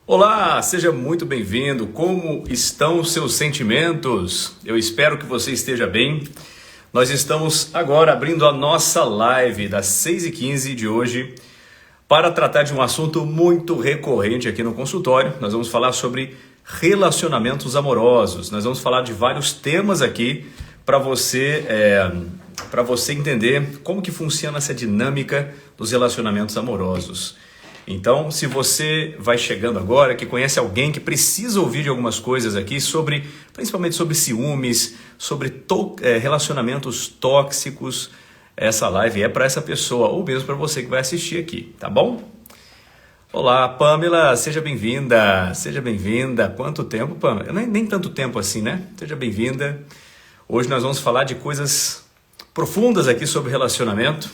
Olá, seja muito bem-vindo. Como estão os seus sentimentos? Eu espero que você esteja bem. Nós estamos agora abrindo a nossa live das 6h15 de hoje para tratar de um assunto muito recorrente aqui no consultório. Nós vamos falar sobre relacionamentos amorosos. Nós vamos falar de vários temas aqui para você entender como que funciona essa dinâmica dos relacionamentos amorosos. Então, se você vai chegando agora, que conhece alguém que precisa ouvir de algumas coisas aqui, principalmente sobre ciúmes, sobre relacionamentos tóxicos, essa live é para essa pessoa, ou mesmo para você que vai assistir aqui, tá bom? Olá, Pamela, seja bem-vinda, seja bem-vinda. Quanto tempo, Pamela? Nem tanto tempo assim, né? Seja bem-vinda. Hoje nós vamos falar de coisas profundas aqui sobre relacionamento,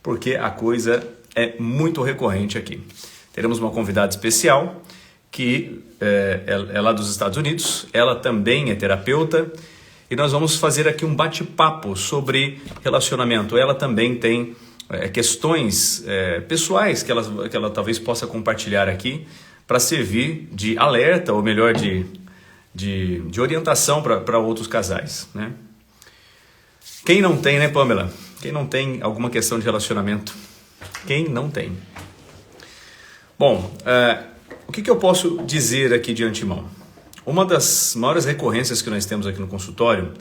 porque a coisa é muito recorrente aqui. Teremos uma convidada especial que é lá dos Estados Unidos, ela também é terapeuta e nós vamos fazer aqui um bate-papo sobre relacionamento. Ela também tem questões pessoais que ela talvez possa compartilhar aqui para servir de alerta, ou melhor, de orientação para outros casais, né? Quem não tem, né, Pamela? Quem não tem alguma questão de relacionamento? Quem não tem? Bom, o que eu posso dizer aqui de antemão? Uma das maiores recorrências que nós temos aqui no consultório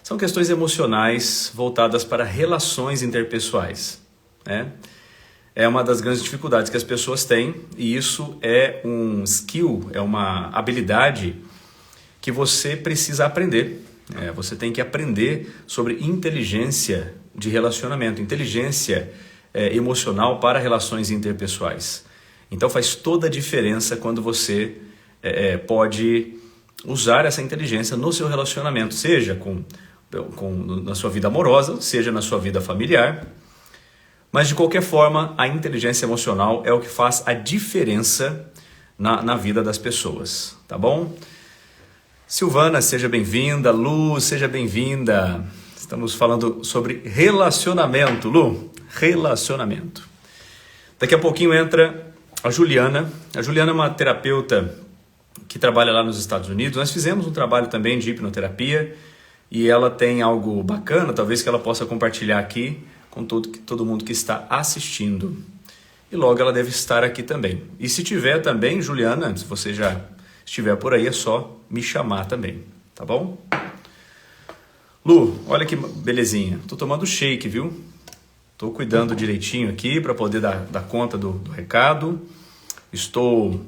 são questões emocionais voltadas para relações interpessoais, né? É uma das grandes dificuldades que as pessoas têm e isso é um skill, é uma habilidade que você precisa aprender. Você tem que aprender sobre inteligência de relacionamento, inteligência emocional para relações interpessoais. Então faz toda a diferença quando você pode usar essa inteligência no seu relacionamento, seja na sua vida amorosa, seja na sua vida familiar. Mas de qualquer forma, a inteligência emocional é o que faz a diferença na vida das pessoas, tá bom? Silvana, seja bem-vinda. Lu, seja bem-vinda. Estamos falando sobre relacionamento, Lu. Relacionamento. Daqui a pouquinho entra a Juliana. A Juliana é uma terapeuta que trabalha lá nos Estados Unidos. Nós fizemos um trabalho também de hipnoterapia e ela tem algo bacana, talvez que ela possa compartilhar aqui com todo mundo que está assistindo. E logo ela deve estar aqui também. E se tiver também, Juliana, se você já estiver por aí, é só me chamar também, tá bom? Lu, olha que belezinha. Tô tomando shake, viu? Tô cuidando direitinho aqui para poder dar conta do recado. Estou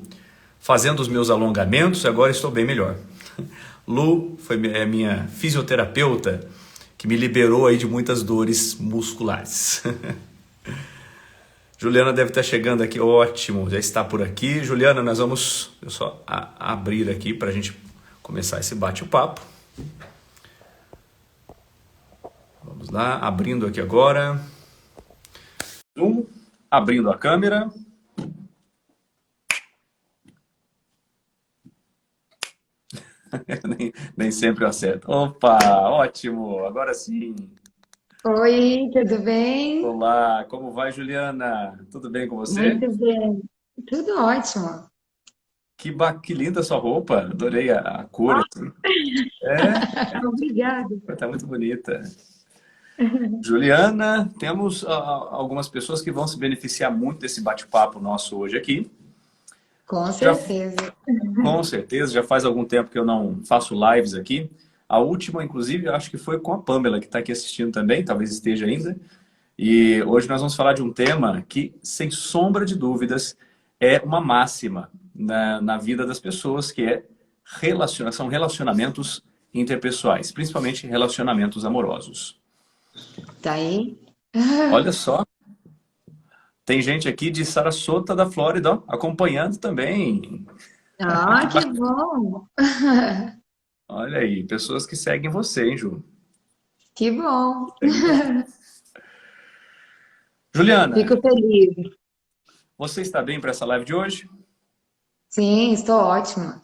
fazendo os meus alongamentos e agora estou bem melhor. Lu é minha fisioterapeuta que me liberou aí de muitas dores musculares. Juliana deve estar chegando aqui, ótimo, já está por aqui. Juliana, nós vamos só abrir aqui para a gente começar esse bate-papo. Vamos lá, abrindo aqui agora. Abrindo a câmera. nem sempre eu acerto. Opa, ótimo, agora sim. Oi, tudo bem? Olá, como vai, Juliana? Tudo bem com você? Muito bem. Tudo ótimo. Que linda a sua roupa, adorei a cor. Assim. Obrigada. Tá muito bonita. Juliana, temos algumas pessoas que vão se beneficiar muito desse bate-papo nosso hoje aqui. Com Já, certeza. com certeza, já faz algum tempo que eu não faço lives aqui. A última, inclusive, eu acho que foi com a Pamela, que está aqui assistindo também, talvez esteja ainda. E hoje nós vamos falar de um tema que, sem sombra de dúvidas, é uma máxima na vida das pessoas, que são relacionamentos interpessoais, principalmente relacionamentos amorosos. Tá aí? Olha só, tem gente aqui de Sarasota, da Flórida, ó, acompanhando também. Ah, Que que bacana. bom. Olha aí, pessoas que seguem você, hein, Ju? Que bom. Seguem você. Juliana, Fico feliz. você está bem para essa live de hoje? Sim, estou ótima.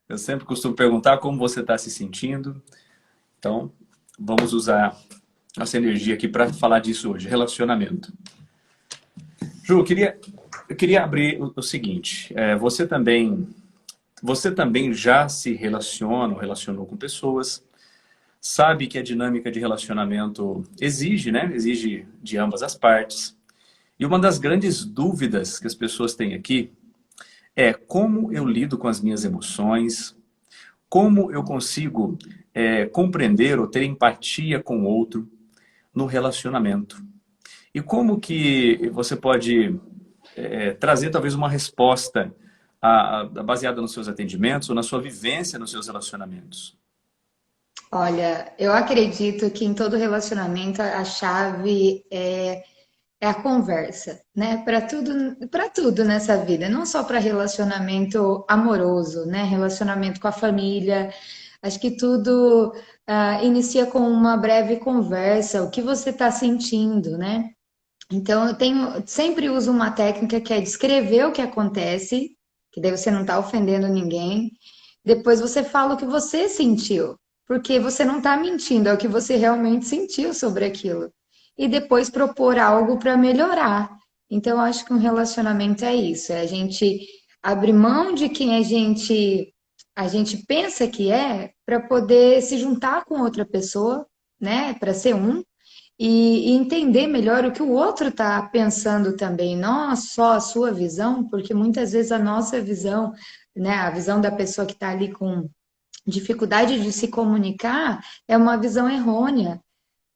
Eu sempre costumo perguntar como você está se sentindo. Então, vamos usar essa energia aqui para falar disso hoje, relacionamento. Ju, eu queria Eu queria abrir o seguinte, você também já se relaciona ou relacionou com pessoas, sabe que a dinâmica de relacionamento exige, né? Exige de ambas as partes. E uma das grandes dúvidas que as pessoas têm aqui é como eu lido com as minhas emoções, como eu consigo compreender ou ter empatia com o outro no relacionamento. E como que você pode trazer talvez uma resposta baseada nos seus atendimentos ou na sua vivência nos seus relacionamentos? Olha, eu acredito que em todo relacionamento a chave é a conversa, né? Para tudo nessa vida, não só para relacionamento amoroso, né? Relacionamento com a família. Acho que tudo inicia com uma breve conversa, o que você está sentindo, né? Então eu tenho, sempre uso uma técnica que é descrever o que acontece, que daí você não está ofendendo ninguém. Depois você fala o que você sentiu, porque você não está mentindo, é o que você realmente sentiu sobre aquilo. E depois propor algo para melhorar. Então, eu acho que um relacionamento é isso, é a gente abrir mão de quem a gente pensa que é, para poder se juntar com outra pessoa, né, para ser um, e entender melhor o que o outro está pensando também, não só a sua visão, porque muitas vezes a nossa visão, né, a visão da pessoa que está ali com dificuldade de se comunicar é uma visão errônea,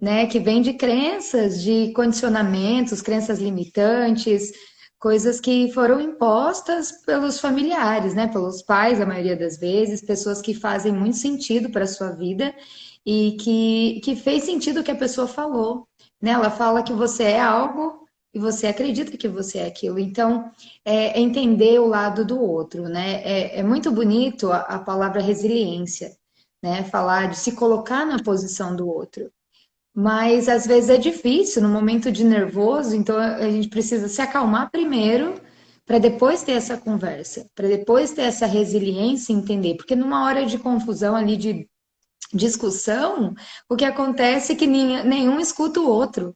né, que vem de crenças, de condicionamentos, crenças limitantes, coisas que foram impostas pelos familiares, né, pelos pais, a maioria das vezes, pessoas que fazem muito sentido para a sua vida e que fez sentido o que a pessoa falou, né? Ela fala que você é algo e você acredita que você é aquilo. Então, é entender o lado do outro, né? É muito bonito a palavra resiliência, né? Falar de se colocar na posição do outro. Mas às vezes é difícil no momento de nervoso, então a gente precisa se acalmar primeiro para depois ter essa conversa, para depois ter essa resiliência e entender, porque numa hora de confusão ali de discussão, o que acontece é que nenhum escuta o outro,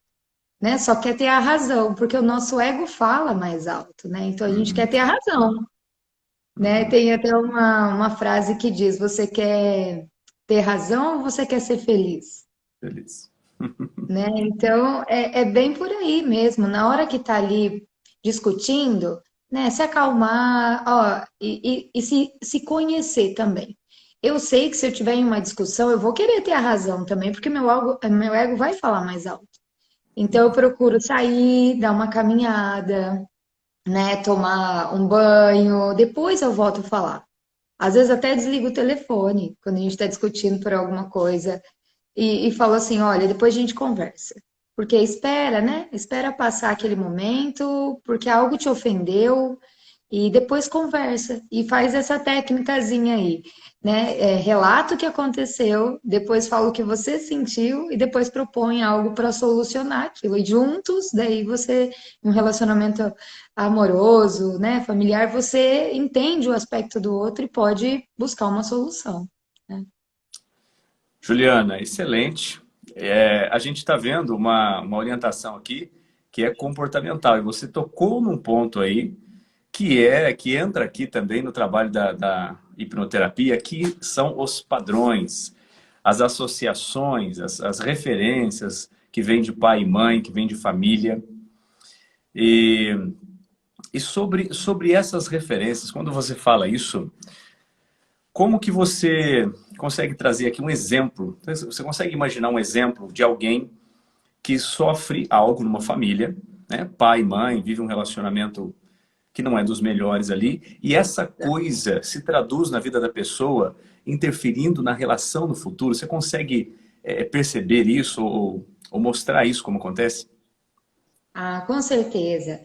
né? Só quer ter a razão, porque o nosso ego fala mais alto, né? Então a gente quer Uhum, ter a razão, né? uhum. Tem até uma frase que diz: você quer ter razão ou você quer ser feliz? Feliz. Né? Então, é bem por aí mesmo. Na hora que tá ali discutindo, né, se acalmar, ó, e se conhecer também. Eu sei que se eu tiver em uma discussão, eu vou querer ter a razão também, porque meu ego vai falar mais alto. Então, eu procuro sair, dar uma caminhada, né, tomar um banho, depois eu volto a falar. Às vezes até desligo o telefone quando a gente está discutindo por alguma coisa e falou assim: olha, depois a gente conversa. Porque espera, né? Espera passar aquele momento, porque algo te ofendeu, e depois conversa. E faz essa técnicazinha aí, né? Relata o que aconteceu, depois fala o que você sentiu, e depois propõe algo para solucionar aquilo. E juntos, daí você, em um relacionamento amoroso, né, familiar, você entende o aspecto do outro e pode buscar uma solução, né? Juliana, excelente. A gente está vendo uma orientação aqui que é comportamental. E você tocou num ponto aí que entra aqui também no trabalho da hipnoterapia, que são os padrões, as associações, as referências que vêm de pai e mãe, que vêm de família. E, e sobre essas referências, quando você fala isso, como que você consegue trazer aqui um exemplo? Você consegue imaginar um exemplo de alguém que sofre algo numa família, né? Pai, mãe, vive um relacionamento que não é dos melhores ali, e essa coisa se traduz na vida da pessoa, interferindo na relação no futuro. Você consegue perceber isso ou mostrar isso como acontece? Ah, com certeza.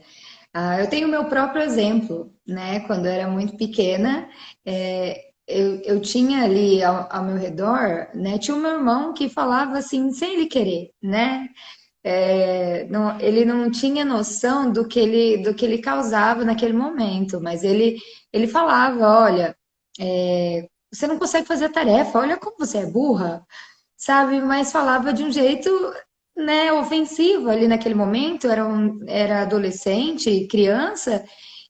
Eu tenho o meu próprio exemplo, né? Quando eu era muito pequena, eu tinha ali ao meu redor, né? Tinha o meu irmão que falava assim, sem ele querer, né? Ele não tinha noção do que ele causava naquele momento, mas ele falava, olha, você não consegue fazer a tarefa, olha como você é burra, sabe? Mas falava de um jeito, né, ofensivo ali naquele momento, era adolescente, criança,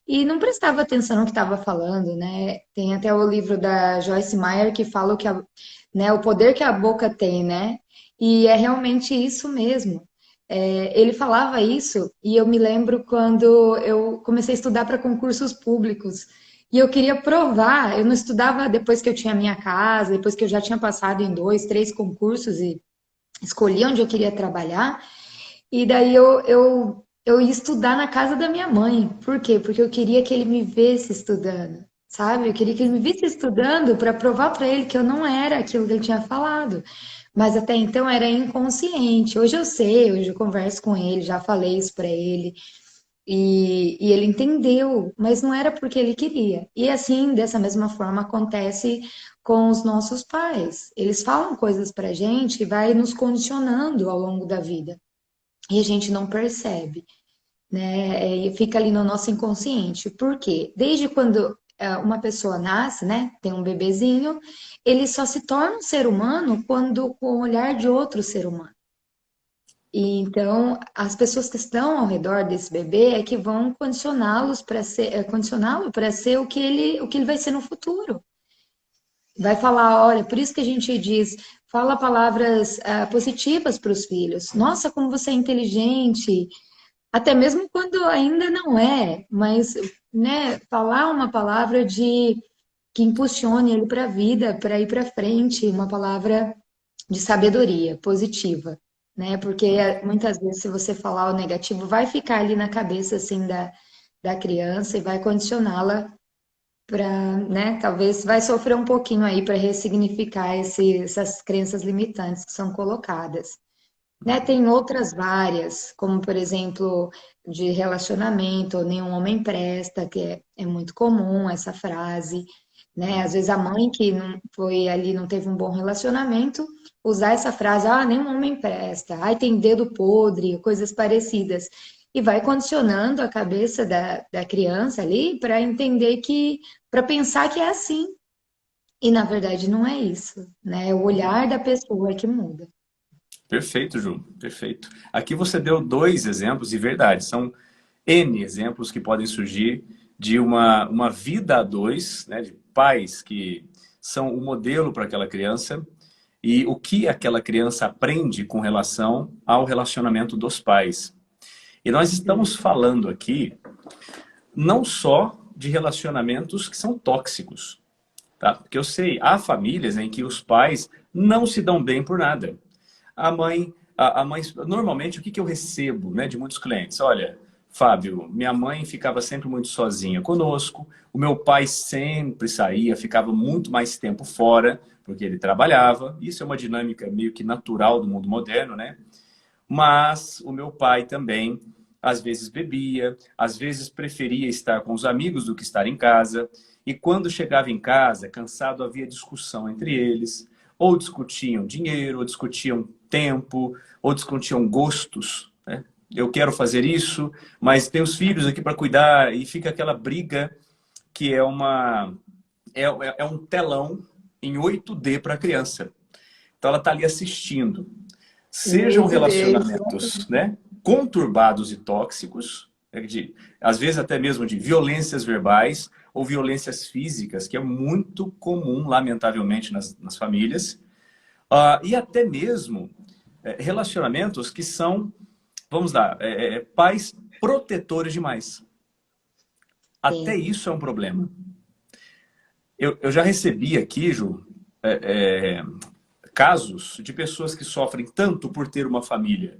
e não prestava atenção no que estava falando, né? Tem até o livro da Joyce Meyer que fala que né, o poder que a boca tem, né? E é realmente isso mesmo. Ele falava isso e eu me lembro quando eu comecei a estudar para concursos públicos e eu queria provar. Eu não estudava depois que eu tinha minha casa, depois que eu já tinha passado em dois, três concursos e escolhi onde eu queria trabalhar. E daí eu ia estudar na casa da minha mãe. Por quê? Porque eu queria que ele me visse estudando, sabe? Eu queria que ele me visse estudando para provar para ele que eu não era aquilo que ele tinha falado. Mas até então era inconsciente. Hoje eu sei, hoje eu converso com ele, já falei isso para ele. E ele entendeu, mas não era porque ele queria. E assim, dessa mesma forma, acontece com os nossos pais. Eles falam coisas pra gente e vai nos condicionando ao longo da vida e a gente não percebe, né? E fica ali no nosso inconsciente. Por quê? Desde quando uma pessoa nasce, né, tem um bebezinho, ele só se torna um ser humano quando com o olhar de outro ser humano. E então, as pessoas que estão ao redor desse bebê é que vão condicioná-los para ser, condicioná-lo para ser o que ele vai ser no futuro. Vai falar, olha, por isso que a gente diz, fala palavras positivas para os filhos. Nossa, como você é inteligente, até mesmo quando ainda não é, mas, né, falar uma palavra de que impulsione ele para a vida, para ir para frente, uma palavra de sabedoria positiva, né? Porque muitas vezes se você falar o negativo, vai ficar ali na cabeça assim da criança e vai condicioná-la para, né? Talvez vai sofrer um pouquinho aí para ressignificar essas crenças limitantes que são colocadas. Né, tem outras várias, como por exemplo, de relacionamento, nenhum homem presta, que é muito comum essa frase, né? Às vezes a mãe que não foi ali, não teve um bom relacionamento, usar essa frase, ah, nenhum homem presta, ai, tem dedo podre, coisas parecidas. E vai condicionando a cabeça da criança ali para entender que, para pensar que é assim. E na verdade não é isso, né? É o olhar da pessoa que muda. Perfeito, Ju, perfeito. Aqui você deu dois exemplos de verdade. São N exemplos que podem surgir de uma vida a dois, né, de pais que são o modelo para aquela criança e o que aquela criança aprende com relação ao relacionamento dos pais. E nós estamos falando aqui não só de relacionamentos que são tóxicos, tá? Porque eu sei, há famílias em que os pais não se dão bem por nada. A mãe, normalmente o que eu recebo, né, de muitos clientes? Olha, Fábio, minha mãe ficava sempre muito sozinha conosco, o meu pai sempre saía, ficava muito mais tempo fora, porque ele trabalhava. Isso é uma dinâmica meio que natural do mundo moderno, né? Mas o meu pai também, às vezes bebia, às vezes preferia estar com os amigos do que estar em casa. E quando chegava em casa, cansado, havia discussão entre eles. Ou discutiam dinheiro, ou discutiam tempo, ou discutiam gostos, né? Eu quero fazer isso, mas tem os filhos aqui para cuidar, e fica aquela briga que é um telão em 8D para a criança. Então ela está ali assistindo. Sejam Isso, relacionamentos, né, conturbados e tóxicos, né, às vezes até mesmo de violências verbais ou violências físicas, que é muito comum, lamentavelmente, nas famílias. E até mesmo relacionamentos que são, vamos lá, pais protetores demais. Até sim. isso é um problema. Eu já recebi aqui, Ju, casos de pessoas que sofrem tanto por ter uma família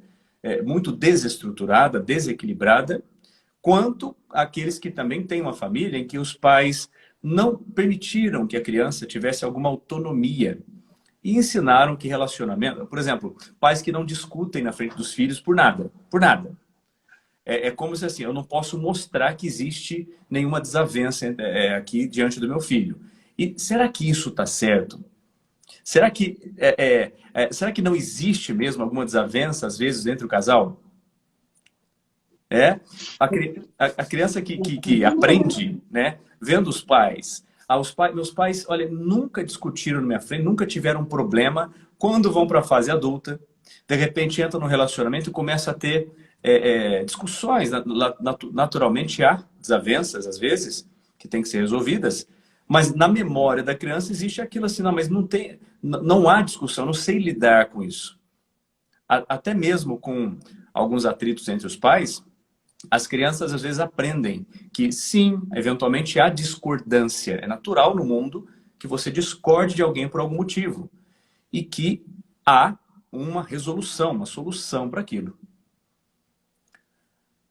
muito desestruturada, desequilibrada, quanto aqueles que também têm uma família em que os pais não permitiram que a criança tivesse alguma autonomia e ensinaram que relacionamento... Por exemplo, pais que não discutem na frente dos filhos por nada, por nada. É como se assim, eu não posso mostrar que existe nenhuma desavença aqui diante do meu filho. E será que isso está certo? Será que, será que não existe mesmo alguma desavença, às vezes, entre o casal? A criança que aprende, né, vendo os pais. Meus pais, olha, nunca discutiram na minha frente, nunca tiveram um problema. Quando vão para a fase adulta, de repente entra no relacionamento e começa a ter discussões, naturalmente há desavenças, às vezes, que têm que ser resolvidas, mas na memória da criança existe aquilo assim, não, mas não tem, não há discussão, eu não sei lidar com isso. Até mesmo com alguns atritos entre os pais, as crianças às vezes aprendem que sim, eventualmente há discordância. É natural no mundo que você discorde de alguém por algum motivo. E que há uma resolução, uma solução para aquilo.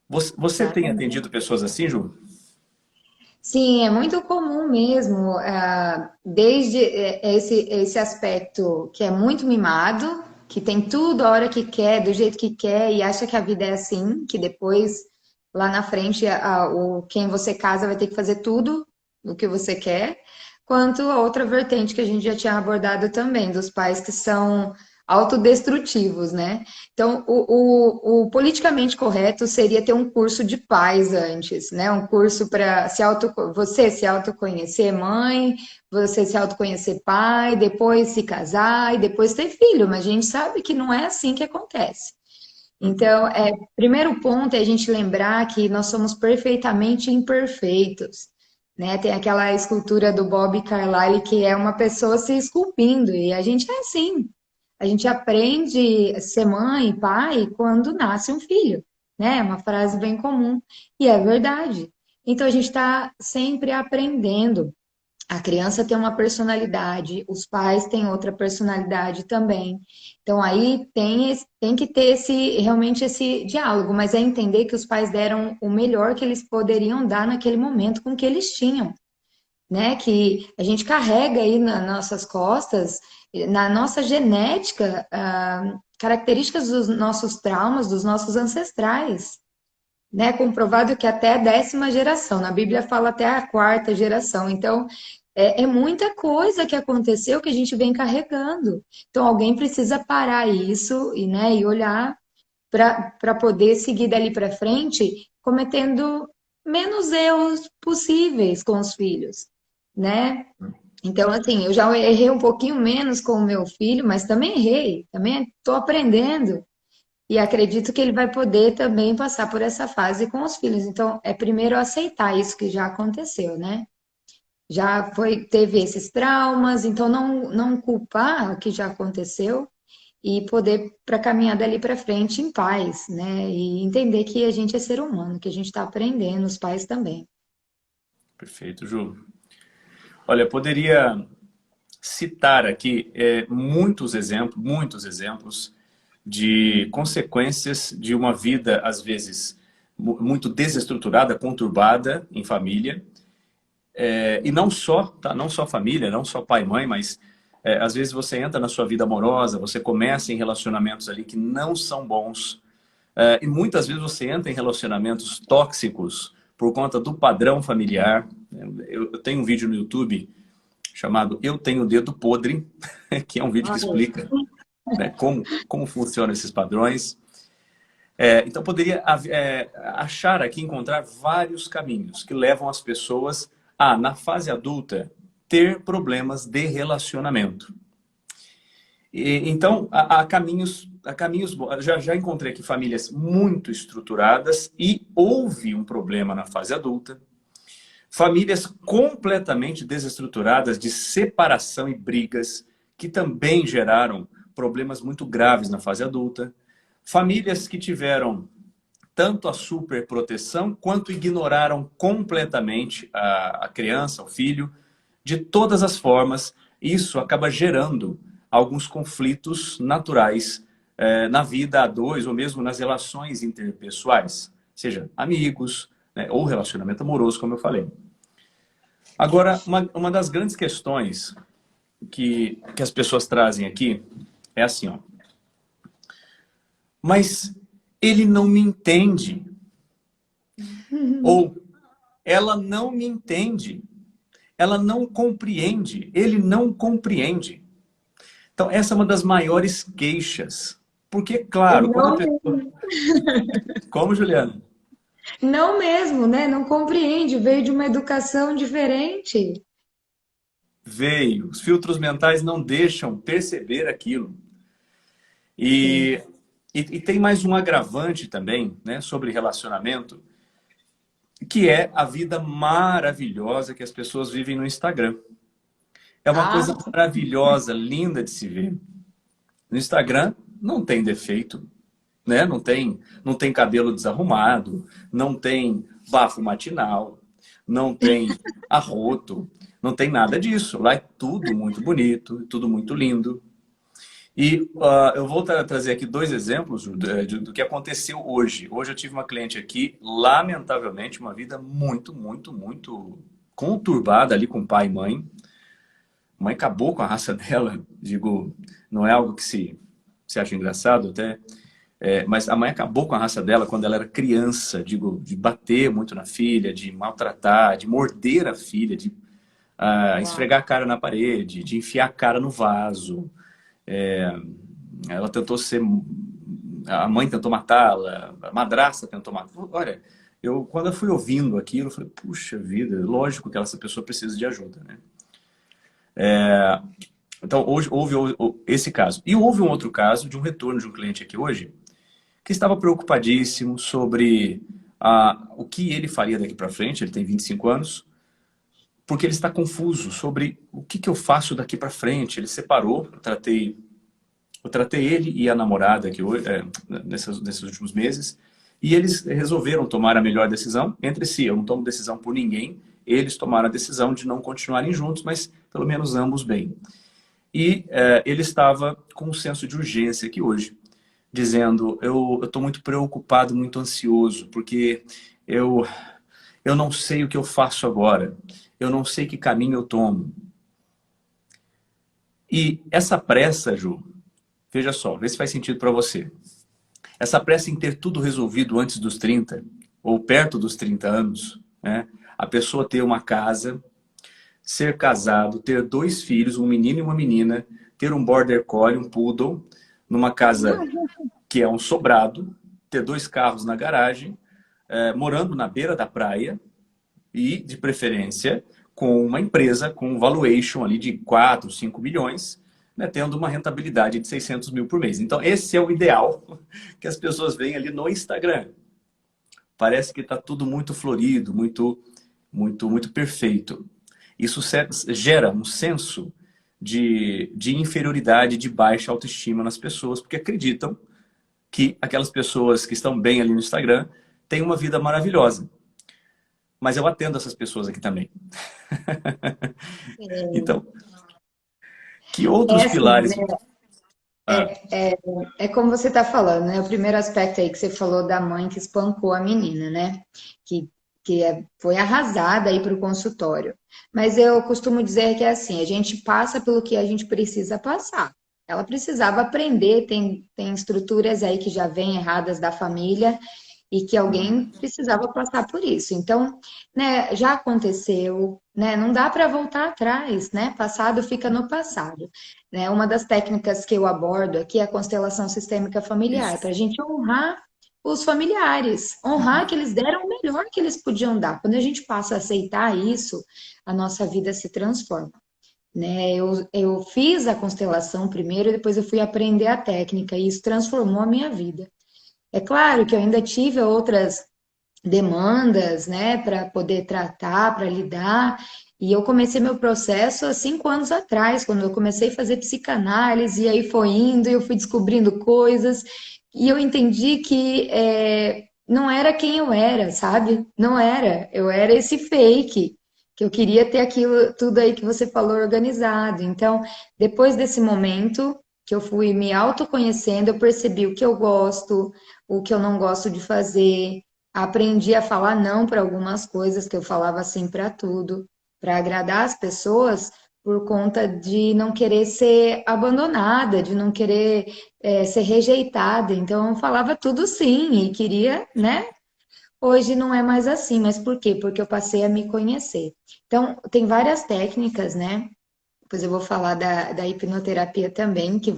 Você tem Exatamente. atendido pessoas assim, Ju? Sim, é muito comum mesmo, desde esse aspecto que é muito mimado, que tem tudo a hora que quer, do jeito que quer, e acha que a vida é assim, que depois, lá na frente, quem você casa vai ter que fazer tudo o que você quer, quanto a outra vertente que a gente já tinha abordado também, dos pais que são autodestrutivos, né? Então, o politicamente correto seria ter um curso de paz antes, né? Um curso para você se autoconhecer mãe, você se autoconhecer pai, depois se casar e depois ter filho. Mas a gente sabe que não é assim que acontece. Uhum. Então, primeiro ponto é a gente lembrar que nós somos perfeitamente imperfeitos. Né? Tem aquela escultura do Bob Carlyle que é uma pessoa se esculpindo, e a gente é assim. A gente aprende a ser mãe e pai quando nasce um filho, né? É uma frase bem comum, e é verdade. Então, a gente está sempre aprendendo. A criança tem uma personalidade, os pais têm outra personalidade também. Então aí tem que ter realmente esse diálogo, mas é entender que os pais deram o melhor que eles poderiam dar naquele momento com o que eles tinham, né? Que a gente carrega aí nas nossas costas, na nossa genética, características dos nossos traumas, dos nossos ancestrais. Né, comprovado que até a 10ª geração, na Bíblia fala até a 4ª geração. Então, é muita coisa que aconteceu que a gente vem carregando. Então, alguém precisa parar isso e, né, e olhar para poder seguir dali para frente, cometendo menos erros possíveis com os filhos, né? Então, assim, eu já errei um pouquinho menos com o meu filho, mas também errei, também estou aprendendo. E acredito que ele vai poder também passar por essa fase com os filhos. Então, é primeiro aceitar isso que já aconteceu, né? Já foi, teve esses traumas, então não culpar o que já aconteceu e poder para caminhar dali para frente em paz, né? E entender que a gente é ser humano, que a gente está aprendendo, os pais também. Perfeito, Ju. Olha, eu poderia citar aqui muitos exemplos de consequências de uma vida, às vezes, muito desestruturada, conturbada em família. E não só, tá? Não só família, não só pai e mãe, mas às vezes você entra na sua vida amorosa, você começa em relacionamentos ali que não são bons. E muitas vezes você entra em relacionamentos tóxicos por conta do padrão familiar. Eu tenho um vídeo no YouTube chamado Eu Tenho o Dedo Podre, que é um vídeo que Olha, explica, né, como funcionam esses padrões. Então, poderia achar aqui, encontrar vários caminhos que levam as pessoas a, na fase adulta, ter problemas de relacionamento. Então, há caminhos bons. Já encontrei aqui famílias muito estruturadas e houve um problema na fase adulta. Famílias completamente desestruturadas de separação e brigas, que também geraram problemas muito graves na fase adulta. Famílias que tiveram tanto a superproteção quanto ignoraram completamente a criança, o filho, de todas as formas. Isso acaba gerando alguns conflitos naturais na vida a dois ou mesmo nas relações interpessoais, seja amigos, né, ou relacionamento amoroso, como eu falei. Agora, uma das grandes questões que as pessoas trazem aqui é assim, ó. Mas ele não me entende. Ou ela não me entende. Ela não compreende. Ele não compreende. Então, essa é uma das maiores queixas. Porque, claro, quando a não, pessoa... Como, Juliana? não mesmo, né? Não compreende, veio de uma educação diferente. Veio. Os filtros mentais não deixam perceber aquilo. Sim. E e tem mais um agravante também, né, sobre relacionamento, que é a vida maravilhosa que as pessoas vivem no Instagram. É uma Ah, coisa maravilhosa, linda de se ver. No Instagram não tem defeito, né? Não tem cabelo desarrumado, não tem bafo matinal, não tem arroto, não tem nada disso. Lá é tudo muito bonito, tudo muito lindo. E eu vou trazer aqui dois exemplos do que aconteceu hoje. Hoje eu tive uma cliente aqui, lamentavelmente, uma vida muito, muito, muito conturbada ali com pai e mãe. A mãe acabou com a raça dela, digo, não é algo que se acha engraçado até, mas a mãe acabou com a raça dela quando ela era criança, digo, de bater muito na filha, de maltratar, de morder a filha, de uau. esfregar a cara na parede, de enfiar a cara no vaso. É, ela tentou ser. A mãe tentou matá-la, a madrasta tentou matá-la. Olha, quando eu fui ouvindo aquilo, eu falei, puxa vida, lógico que essa pessoa precisa de ajuda, né? Então, hoje houve esse caso. E houve um outro caso de um retorno de um cliente aqui hoje, que estava preocupadíssimo sobre o que ele faria daqui para frente. Ele tem 25 anos, porque ele está confuso sobre o que eu faço daqui para frente. Ele separou, eu tratei ele e a namorada aqui hoje, nesses últimos meses, e eles resolveram tomar a melhor decisão entre si. Eu não tomo decisão por ninguém, eles tomaram a decisão de não continuarem juntos, mas pelo menos ambos bem. E ele estava com um senso de urgência aqui hoje, dizendo, eu estou muito preocupado, muito ansioso, porque eu, eu não sei o que eu faço agora, eu não sei que caminho eu tomo. E essa pressa, Ju, veja só, vê se faz sentido para você. Essa pressa em ter tudo resolvido antes dos 30 ou perto dos 30 anos, né? A pessoa ter uma casa, ser casado, ter dois filhos, um menino e uma menina, ter um border collie, um poodle, numa casa que é um sobrado, ter dois carros na garagem, morando na beira da praia e, de preferência, com uma empresa com um valuation ali de 4, 5 milhões, né, tendo uma rentabilidade de 600 mil por mês. Então, esse é o ideal que as pessoas veem ali no Instagram. Parece que está tudo muito florido, muito, muito, muito perfeito. Isso gera um senso de inferioridade, de baixa autoestima nas pessoas, porque acreditam que aquelas pessoas que estão bem ali no Instagram têm uma vida maravilhosa. Mas eu atendo essas pessoas aqui também. Então, que outros É assim, pilares... Ah, é como você está falando, né? O primeiro aspecto aí que você falou da mãe que espancou a menina, né? Que, foi arrasada aí para o consultório. Mas eu costumo dizer que é assim, a gente passa pelo que a gente precisa passar. Ela precisava aprender, tem estruturas aí que já vêm erradas da família e que alguém precisava passar por isso. Então, né, já aconteceu, né? Não dá para voltar atrás, né? Passado fica no passado. Né? Uma das técnicas que eu abordo aqui é a constelação sistêmica familiar, isso. para a gente honrar os familiares, honrar que eles deram o melhor que eles podiam dar. Quando a gente passa a aceitar isso, a nossa vida se transforma. Né? Eu fiz a constelação primeiro e depois eu fui aprender a técnica e isso transformou a minha vida. É claro que eu ainda tive outras demandas, né, para poder tratar, para lidar. E eu comecei meu processo há 5 anos atrás, quando eu comecei a fazer psicanálise, e aí foi indo, e eu fui descobrindo coisas, e eu entendi que não era quem eu era, sabe? Não era. Eu era esse fake, que eu queria ter aquilo tudo aí que você falou organizado. Então, depois desse momento que eu fui me autoconhecendo, eu percebi o que eu gosto, o que eu não gosto de fazer. Aprendi a falar não para algumas coisas que eu falava assim para tudo, para agradar as pessoas por conta de não querer ser abandonada, de não querer ser rejeitada. Então eu falava tudo sim e queria, né? Hoje não é mais assim, mas por quê? Porque eu passei a me conhecer. Então tem várias técnicas, né? Depois eu vou falar da hipnoterapia também, que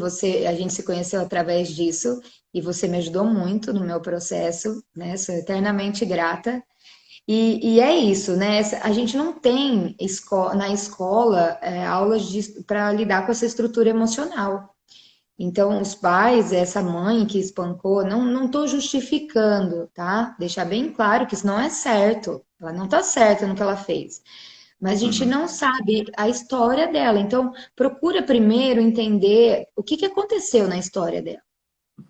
a gente se conheceu através disso e você me ajudou muito no meu processo, né? Sou eternamente grata. E é isso, né? A gente não tem na escola aulas para lidar com essa estrutura emocional. Então, os pais, essa mãe que espancou, não estou justificando, tá? Deixar bem claro que isso não é certo. Ela não está certa no que ela fez. Mas a gente Uhum, não sabe a história dela. Então, procura primeiro entender o que aconteceu na história dela.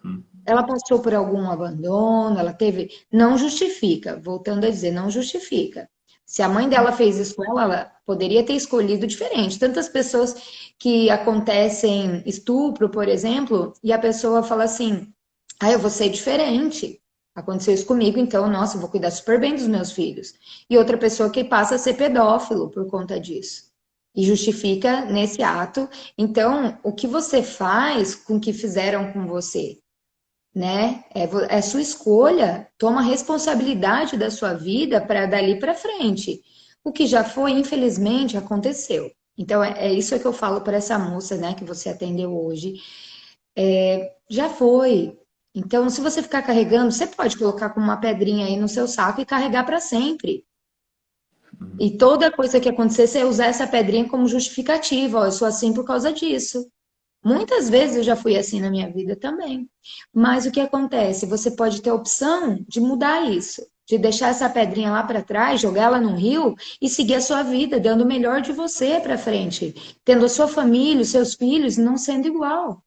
uhum, Ela passou por algum abandono, ela teve. Não justifica, voltando a dizer, não justifica. Se a mãe dela fez isso com ela, ela poderia ter escolhido diferente. Tantas pessoas que acontecem estupro, por exemplo, e a pessoa fala assim: ah, eu vou ser diferente. Aconteceu isso comigo, então, nossa, eu vou cuidar super bem dos meus filhos. E outra pessoa que passa a ser pedófilo por conta disso. E justifica nesse ato. Então, o que você faz com o que fizeram com você? Né? É sua escolha, toma responsabilidade da sua vida para dali para frente. O que já foi, infelizmente, aconteceu. Então, é isso que eu falo para essa moça, né, que você atendeu hoje. Já foi. Então, se você ficar carregando, você pode colocar como uma pedrinha aí no seu saco e carregar para sempre. uhum. E toda coisa que acontecer, você usar essa pedrinha como justificativa. Ó, eu sou assim por causa disso. Muitas vezes eu já fui assim na minha vida também. Mas o que acontece? Você pode ter a opção de mudar isso, de deixar essa pedrinha lá para trás, jogá-la no rio e seguir a sua vida, dando o melhor de você para frente, tendo a sua família, os seus filhos, e não sendo igual.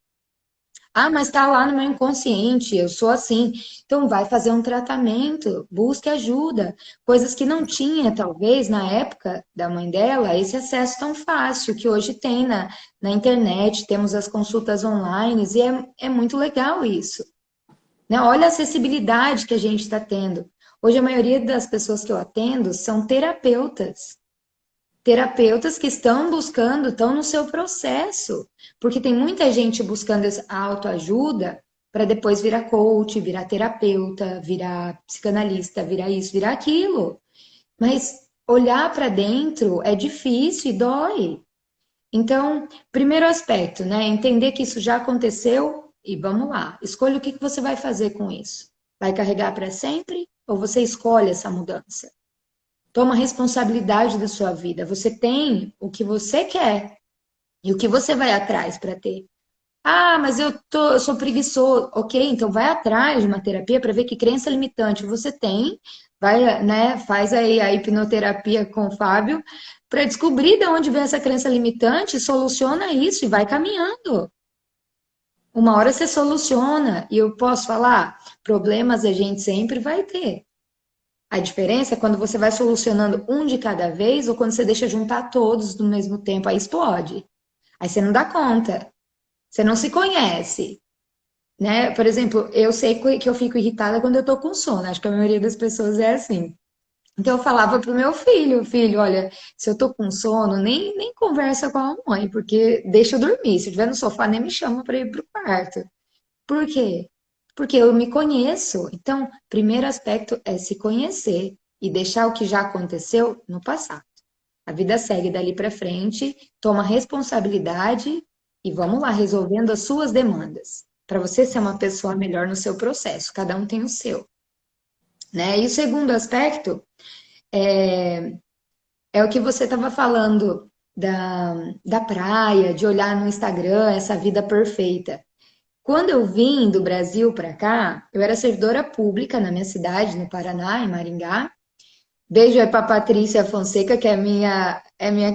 Ah, mas está lá no meu inconsciente, eu sou assim. Então vai fazer um tratamento, busque ajuda. Coisas que não tinha, talvez, na época da mãe dela, esse acesso tão fácil que hoje tem na internet, temos as consultas online, e é muito legal isso. Né? Olha a acessibilidade que a gente está tendo. Hoje a maioria das pessoas que eu atendo são terapeutas. Terapeutas que estão buscando, estão no seu processo, porque tem muita gente buscando essa autoajuda para depois virar coach, virar terapeuta, virar psicanalista, virar isso, virar aquilo. Mas olhar para dentro é difícil e dói. Então, primeiro aspecto, né? Entender que isso já aconteceu e vamos lá. Escolha o que você vai fazer com isso. Vai carregar para sempre ou você escolhe essa mudança? Toma responsabilidade da sua vida. Você tem o que você quer e o que você vai atrás para ter. Ah, mas eu sou preguiçoso. Ok, então vai atrás de uma terapia para ver que crença limitante você tem. Vai, né? Faz aí a hipnoterapia com o Fábio para descobrir de onde vem essa crença limitante, soluciona isso e vai caminhando. Uma hora você soluciona. E eu posso falar, problemas a gente sempre vai ter. A diferença é quando você vai solucionando um de cada vez ou quando você deixa juntar todos no mesmo tempo, aí explode. Aí você não dá conta. Você não se conhece, né? Por exemplo, eu sei que eu fico irritada quando eu tô com sono. Acho que a maioria das pessoas é assim. Então eu falava pro meu filho, filho, olha, se eu tô com sono, nem conversa com a mãe, porque deixa eu dormir. Se eu estiver no sofá, nem me chama para ir pro quarto. Por quê? Porque eu me conheço. Então, primeiro aspecto é se conhecer e deixar o que já aconteceu no passado. A vida segue dali para frente, toma responsabilidade e vamos lá, resolvendo as suas demandas. Para você ser uma pessoa melhor no seu processo, cada um tem o seu. Né? E o segundo aspecto é o que você estava falando da praia, de olhar no Instagram essa vida perfeita. Quando eu vim do Brasil para cá, eu era servidora pública na minha cidade, no Paraná, em Maringá. Beijo aí para Patrícia Fonseca, que é minha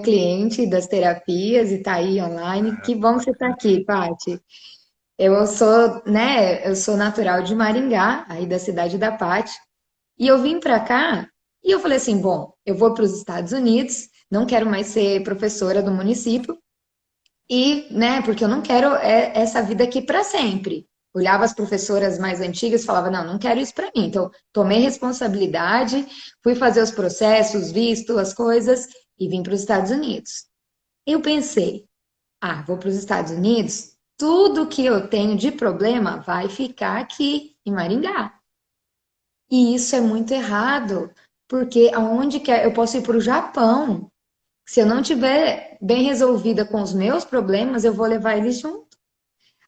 cliente das terapias e tá aí online. Que bom que você está aqui, Pati. Eu sou, né, eu sou natural de Maringá, aí da cidade da Pati. E eu vim para cá e eu falei assim, bom, eu vou para os Estados Unidos, não quero mais ser professora do município, e, né, porque eu não quero essa vida aqui para sempre. Olhava as professoras mais antigas e falava, não, não quero isso para mim. Então, tomei responsabilidade, fui fazer os processos, visto as coisas e vim para os Estados Unidos. Eu pensei, ah, vou para os Estados Unidos, tudo que eu tenho de problema vai ficar aqui em Maringá. E isso é muito errado, porque aonde quer, eu posso ir para o Japão. Se eu não tiver bem resolvida com os meus problemas, eu vou levar eles junto.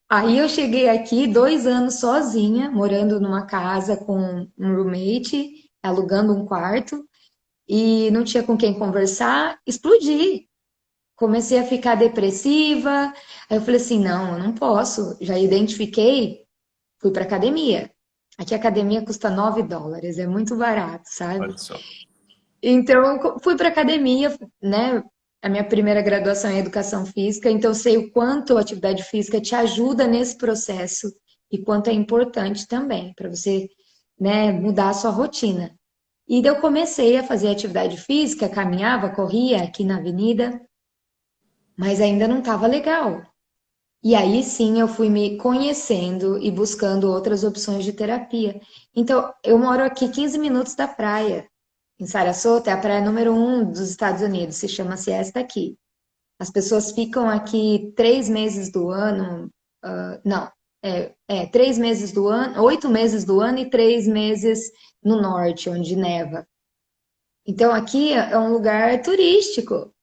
Aí eu cheguei aqui 2 anos sozinha, morando numa casa com um roommate, alugando um quarto, e não tinha com quem conversar, explodi. comecei a ficar depressiva. Aí eu falei assim, não, eu não posso. Já identifiquei, fui para academia. Aqui a academia custa US$ 9, é muito barato, sabe? Olha só. Então, fui para academia, né? A minha primeira graduação é em educação física, então eu sei o quanto a atividade física te ajuda nesse processo e quanto é importante também para você, né, mudar a sua rotina. E daí eu comecei a fazer atividade física, caminhava, corria aqui na avenida, mas ainda não estava legal. E aí sim eu fui me conhecendo e buscando outras opções de terapia. Então, eu moro aqui 15 minutos da praia. Em Sarasota é a praia número 1 dos Estados Unidos, se chama Siesta aqui. As pessoas ficam aqui 3 meses do ano, não, 3 meses do ano, 8 meses do ano e 3 meses no norte, onde neva. Então aqui é um lugar turístico,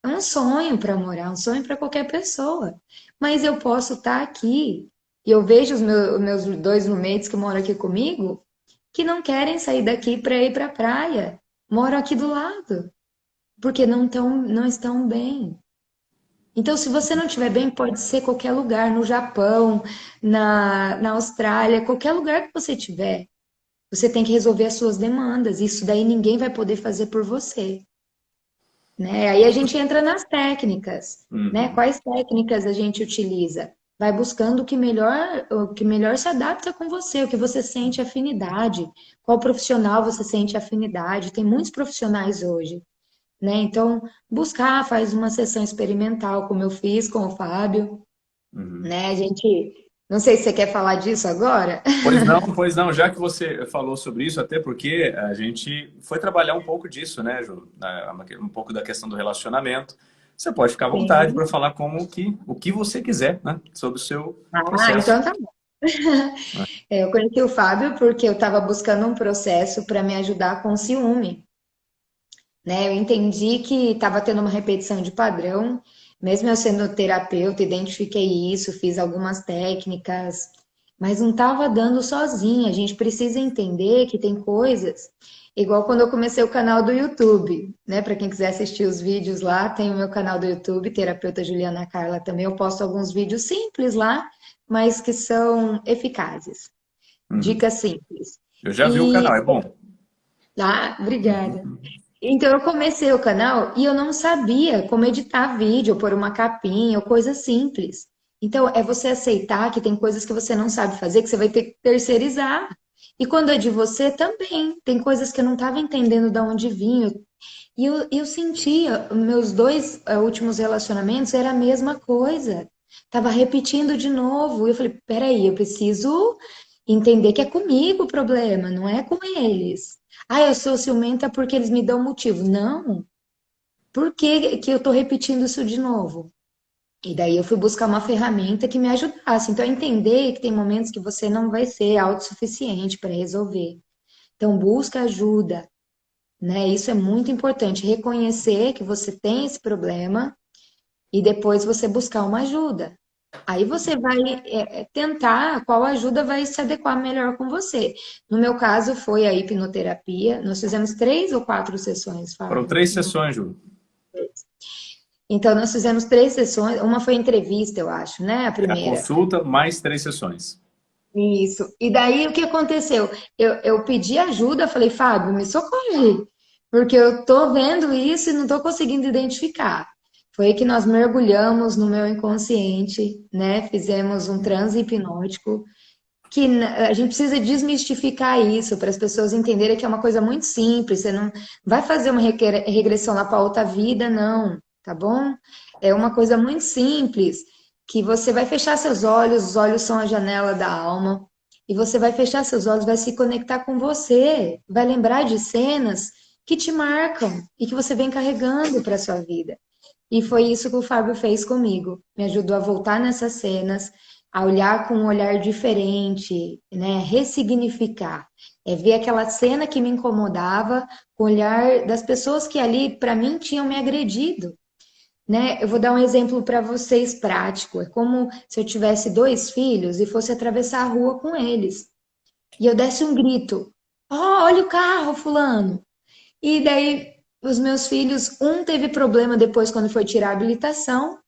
é um sonho para morar, um sonho para qualquer pessoa. Mas eu posso estar aqui e eu vejo os meus dois roommates que moram aqui comigo que não querem sair daqui para ir para a praia, moram aqui do lado, porque não estão bem. Então, se você não estiver bem, pode ser qualquer lugar, no Japão, na Austrália, qualquer lugar que você estiver. Você tem que resolver as suas demandas. Isso daí ninguém vai poder fazer por você, né? Aí a gente entra nas técnicas, né? Uhum. Quais técnicas a gente utiliza? Vai buscando o que melhor se adapta com você, o que você sente afinidade, qual profissional você sente afinidade. Tem muitos profissionais hoje, né? Então, buscar, faz uma sessão experimental, como eu fiz com o Fábio, Uhum. né? A gente, não sei se você quer falar disso agora. Pois não, já que você falou sobre isso, até porque a gente foi trabalhar um pouco disso, né, Ju? Um pouco da questão do relacionamento. Você pode ficar à vontade para Sim. falar o que você quiser, né, sobre o seu Ah, processo. então tá bom. Né? Eu conheci o Fábio porque eu estava buscando um processo para me ajudar com ciúme, né? Eu entendi que estava tendo uma repetição de padrão, mesmo eu sendo terapeuta, identifiquei isso, fiz algumas técnicas, mas não estava dando sozinha. A gente precisa entender que tem coisas, igual quando eu comecei o canal do YouTube, né? Para quem quiser assistir os vídeos lá, tem o meu canal do YouTube, Terapeuta Juliana Carla também. Eu posto alguns vídeos simples lá, mas que são eficazes. Uhum. Dicas simples. Eu já vi o E, canal, é bom. obrigada. Então eu comecei o canal e eu não sabia como editar vídeo, pôr uma capinha ou coisa simples. Então é você aceitar que tem coisas que você não sabe fazer, que você vai ter que terceirizar. E quando é de você também, tem coisas que eu não estava entendendo de onde vinha. E eu sentia, meus dois últimos relacionamentos era a mesma coisa. Tava repetindo de novo. E eu falei, peraí, eu preciso entender que é comigo o problema, não é com eles. Ah, eu sou ciumenta porque eles me dão motivo. Não. Por que que eu tô repetindo isso de novo? E daí eu fui buscar uma ferramenta que me ajudasse. Então, entender que tem momentos que você não vai ser autossuficiente para resolver. Então, busca ajuda, né? Isso é muito importante, reconhecer que você tem esse problema e depois você buscar uma ajuda. Aí você vai tentar qual ajuda vai se adequar melhor com você. No meu caso, foi a hipnoterapia. Nós fizemos 3 ou 4 sessões, Foram Fábio. 3 sessões, Ju. Então, nós fizemos 3 sessões. Uma foi entrevista, eu acho, né? A É a primeira. consulta mais 3 sessões. Isso. E daí o que aconteceu? Eu pedi ajuda, falei, Fábio, me socorre, porque eu tô vendo isso e não tô conseguindo identificar. Foi aí que nós mergulhamos no meu inconsciente, né? Fizemos um transe hipnótico, que a gente precisa desmistificar isso para as pessoas entenderem que é uma coisa muito simples. Você não vai fazer uma regressão lá para outra vida, não, tá bom? É uma coisa muito simples que você vai fechar seus olhos, os olhos são a janela da alma, e você vai fechar seus olhos, vai se conectar com você, vai lembrar de cenas que te marcam e que você vem carregando para sua vida. E foi isso que o Fábio fez comigo. Me ajudou a voltar nessas cenas, a olhar com um olhar diferente, né? Ressignificar. É ver aquela cena que me incomodava com o olhar das pessoas que ali, para mim, tinham me agredido, né? Eu vou dar um exemplo para vocês prático. É como se eu tivesse 2 filhos e fosse atravessar a rua com eles. E eu desse um grito: Oh, olha o carro, fulano! E daí os meus filhos, um teve problema depois quando foi tirar a habilitação,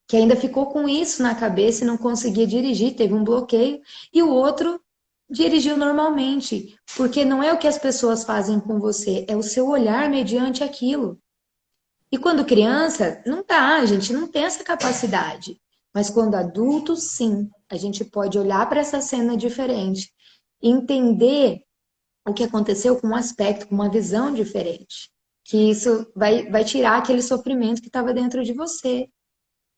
que ainda ficou com isso na cabeça e não conseguia dirigir, teve um bloqueio, e o outro dirigiu normalmente, porque não é o que as pessoas fazem com você, é o seu olhar mediante aquilo. E quando criança, não dá, a gente não tem essa capacidade. Mas quando adulto, sim, a gente pode olhar para essa cena diferente, entender o que aconteceu com um aspecto, com uma visão diferente. Que isso vai tirar aquele sofrimento que estava dentro de você.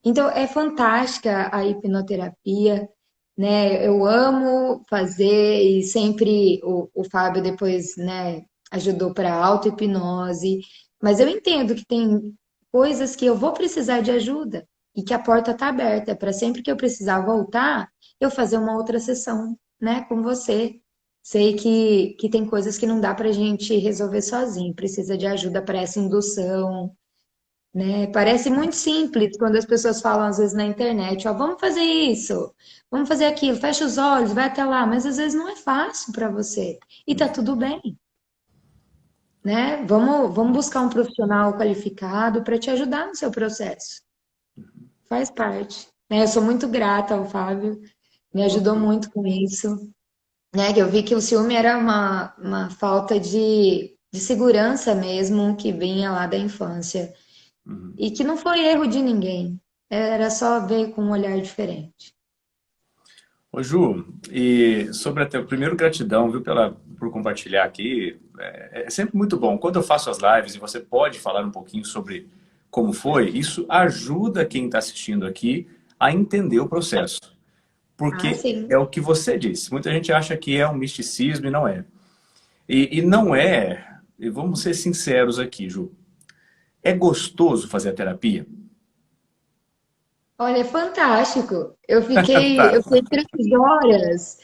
Então, é fantástica a hipnoterapia, né? Eu amo fazer e sempre o Fábio depois, né, ajudou para auto-hipnose, mas eu entendo que tem coisas que eu vou precisar de ajuda e que a porta está aberta para sempre que eu precisar voltar, eu fazer uma outra sessão, né, com você. Sei que tem coisas que não dá para a gente resolver sozinho, precisa de ajuda para essa indução, né? Parece muito simples quando as pessoas falam, às vezes, na internet, ó, vamos fazer isso, vamos fazer aquilo, fecha os olhos, vai até lá, mas às vezes não é fácil para você. E tá tudo bem, né? Vamos buscar um profissional qualificado para te ajudar no seu processo. Faz parte. Né? Eu sou muito grata ao Fábio, me ajudou Ok. muito com isso, né? Que eu vi que o ciúme era uma falta de segurança mesmo que vinha lá da infância. Uhum. E que não foi erro de ninguém. Era só ver com um olhar diferente. Ô Ju, e sobre até o primeiro gratidão, viu, por compartilhar aqui. É sempre muito bom. Quando eu faço as lives e você pode falar um pouquinho sobre como foi, isso ajuda quem está assistindo aqui a entender o processo. Ah, Porque é sim. o que você disse. Muita gente acha que é um misticismo e não é. E não é, e vamos ser sinceros aqui, Ju. É gostoso fazer a terapia? Olha, é fantástico. Tá. Eu fiquei 3 horas,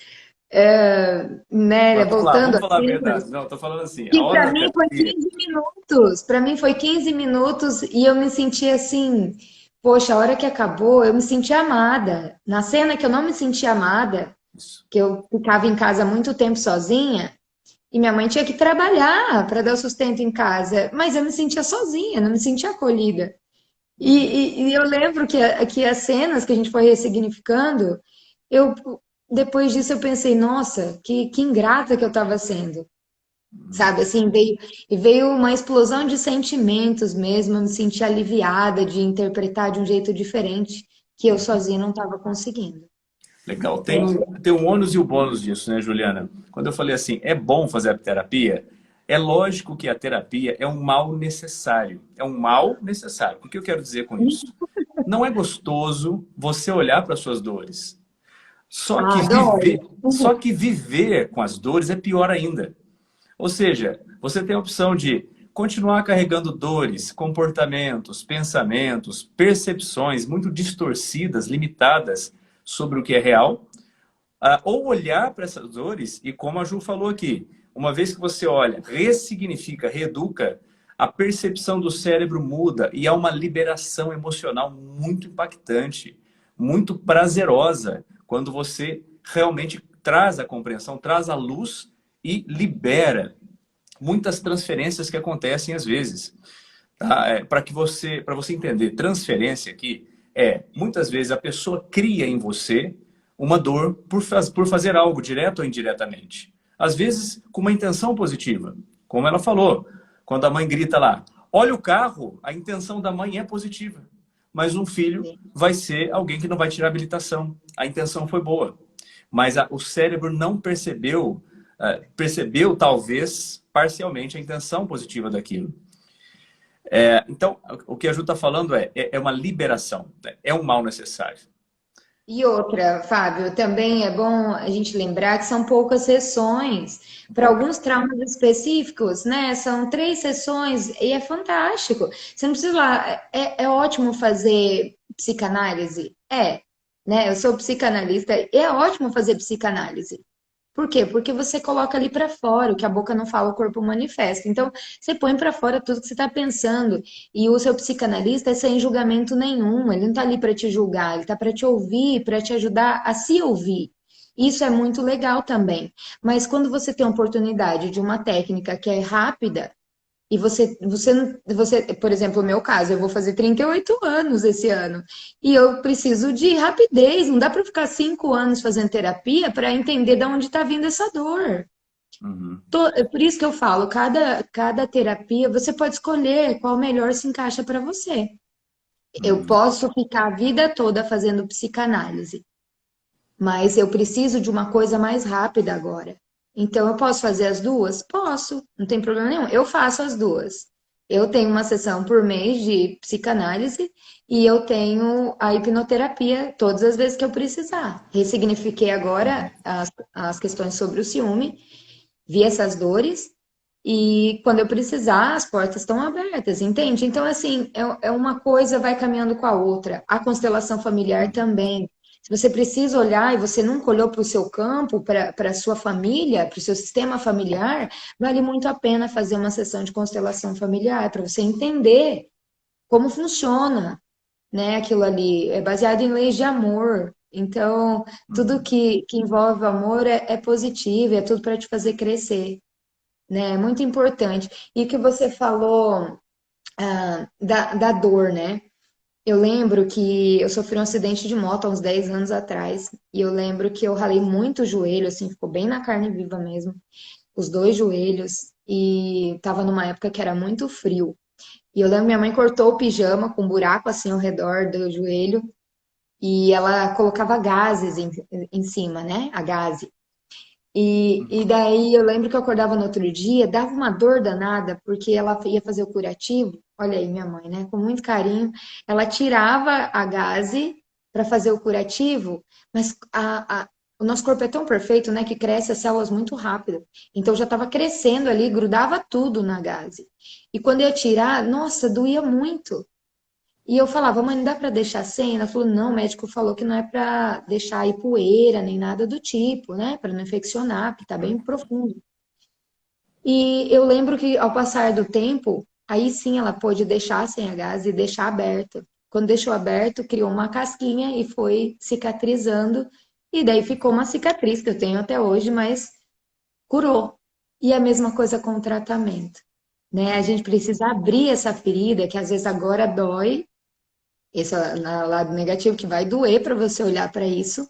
né, Mas vamos lá, voltando vamos às falar a cenas, verdade. Não, tô falando assim, a que hora para da mim foi terapia. 15 minutos. Para mim foi 15 minutos e eu me senti assim, poxa, a hora que acabou, eu me senti amada. Na cena que eu não me senti amada, Isso. que eu ficava em casa muito tempo sozinha, e minha mãe tinha que trabalhar para dar o sustento em casa, mas eu me sentia sozinha, não me sentia acolhida. E eu lembro que as cenas que a gente foi ressignificando, eu depois disso eu pensei, nossa, que ingrata que eu estava sendo, sabe? Assim, veio uma explosão de sentimentos mesmo, eu me senti aliviada de interpretar de um jeito diferente que eu sozinha não estava conseguindo. Legal. Tem um ônus e o bônus disso, né, Juliana? Quando eu falei assim, é bom fazer a terapia, é lógico que a terapia é um mal necessário. É um mal necessário. O que eu quero dizer com isso? Não é gostoso você olhar para as suas dores. Ah, adoro. Só que viver com as dores é pior ainda. Ou seja, você tem a opção de continuar carregando dores, comportamentos, pensamentos, percepções muito distorcidas, limitadas sobre o que é real, ou olhar para essas dores e, como a Ju falou aqui, uma vez que você olha, ressignifica, reeduca, a percepção do cérebro muda e há uma liberação emocional muito impactante, muito prazerosa, quando você realmente traz a compreensão, traz a luz e libera muitas transferências que acontecem às vezes. Tá? Para você entender, transferência aqui muitas vezes a pessoa cria em você uma dor por fazer algo direto ou indiretamente. Às vezes com uma intenção positiva, como ela falou, quando a mãe grita lá, olha o carro, a intenção da mãe é positiva, mas um filho vai ser alguém que não vai tirar habilitação. A intenção foi boa, mas o cérebro não percebeu, percebeu talvez parcialmente a intenção positiva daquilo. Então, o que a Ju está falando é uma liberação, né? É um mal necessário. E outra, Fábio, também é bom a gente lembrar que são poucas sessões. Para Pouca. alguns traumas específicos, né? São 3 sessões e é fantástico. Você não precisa ir lá. É ótimo fazer psicanálise? É, né? Eu sou psicanalista e é ótimo fazer psicanálise. Por quê? Porque você coloca ali para fora, o que a boca não fala, o corpo manifesta. Então, você põe para fora tudo que você está pensando. E o seu psicanalista é sem julgamento nenhum. Ele não está ali para te julgar, ele está para te ouvir, para te ajudar a se ouvir. Isso é muito legal também. Mas quando você tem a oportunidade de uma técnica que é rápida, E por exemplo, o meu caso, eu vou fazer 38 anos esse ano. E eu preciso de rapidez. Não dá para ficar 5 anos fazendo terapia para entender de onde está vindo essa dor. Uhum. É por isso que eu falo, cada terapia você pode escolher qual melhor se encaixa para você. Eu Uhum. posso ficar a vida toda fazendo psicanálise, mas eu preciso de uma coisa mais rápida agora. Então, eu posso fazer as duas? Posso, não tem problema nenhum. Eu faço as duas. Eu tenho uma sessão por mês de psicanálise e eu tenho a hipnoterapia todas as vezes que eu precisar. Ressignifiquei agora Uhum. as questões sobre o ciúme, vi essas dores e quando eu precisar, as portas estão abertas, entende? Então, assim, é uma coisa vai caminhando com a outra. A constelação familiar Uhum. também. Se você precisa olhar e você nunca olhou para o seu campo, para a sua família, para o seu sistema familiar, vale muito a pena fazer uma sessão de constelação familiar para você entender como funciona, né? Aquilo ali é baseado em leis de amor. Então, tudo Uhum. que envolve amor é positivo, é tudo para te fazer crescer, né? É muito importante. E o que você falou da dor, né? Eu lembro que eu sofri um acidente de moto há uns 10 anos atrás, e eu lembro que eu ralei muito o joelho, assim, ficou bem na carne viva mesmo, os dois joelhos, e tava numa época que era muito frio. E eu lembro que minha mãe cortou o pijama com um buraco assim ao redor do joelho, e ela colocava gases em cima, né? A gase. E Uhum. daí eu lembro que eu acordava no outro dia, dava uma dor danada, porque ela ia fazer o curativo. Olha aí, minha mãe, né? Com muito carinho. Ela tirava a gaze para fazer o curativo, mas o nosso corpo é tão perfeito, né? Que cresce as células muito rápido. Então já estava crescendo ali, grudava tudo na gaze. E quando eu ia tirar, nossa, doía muito. E eu falava, mãe, não dá para deixar sem? Ela falou, não, o médico falou que não é para deixar aí poeira nem nada do tipo, né? Para não infeccionar, porque tá bem profundo. E eu lembro que ao passar do tempo, aí sim ela pôde deixar sem a gás e deixar aberto. Quando deixou aberto, criou uma casquinha e foi cicatrizando. E daí ficou uma cicatriz que eu tenho até hoje, mas curou. E a mesma coisa com o tratamento, né? A gente precisa abrir essa ferida que às vezes agora dói, esse é o lado negativo, que vai doer para você olhar para isso,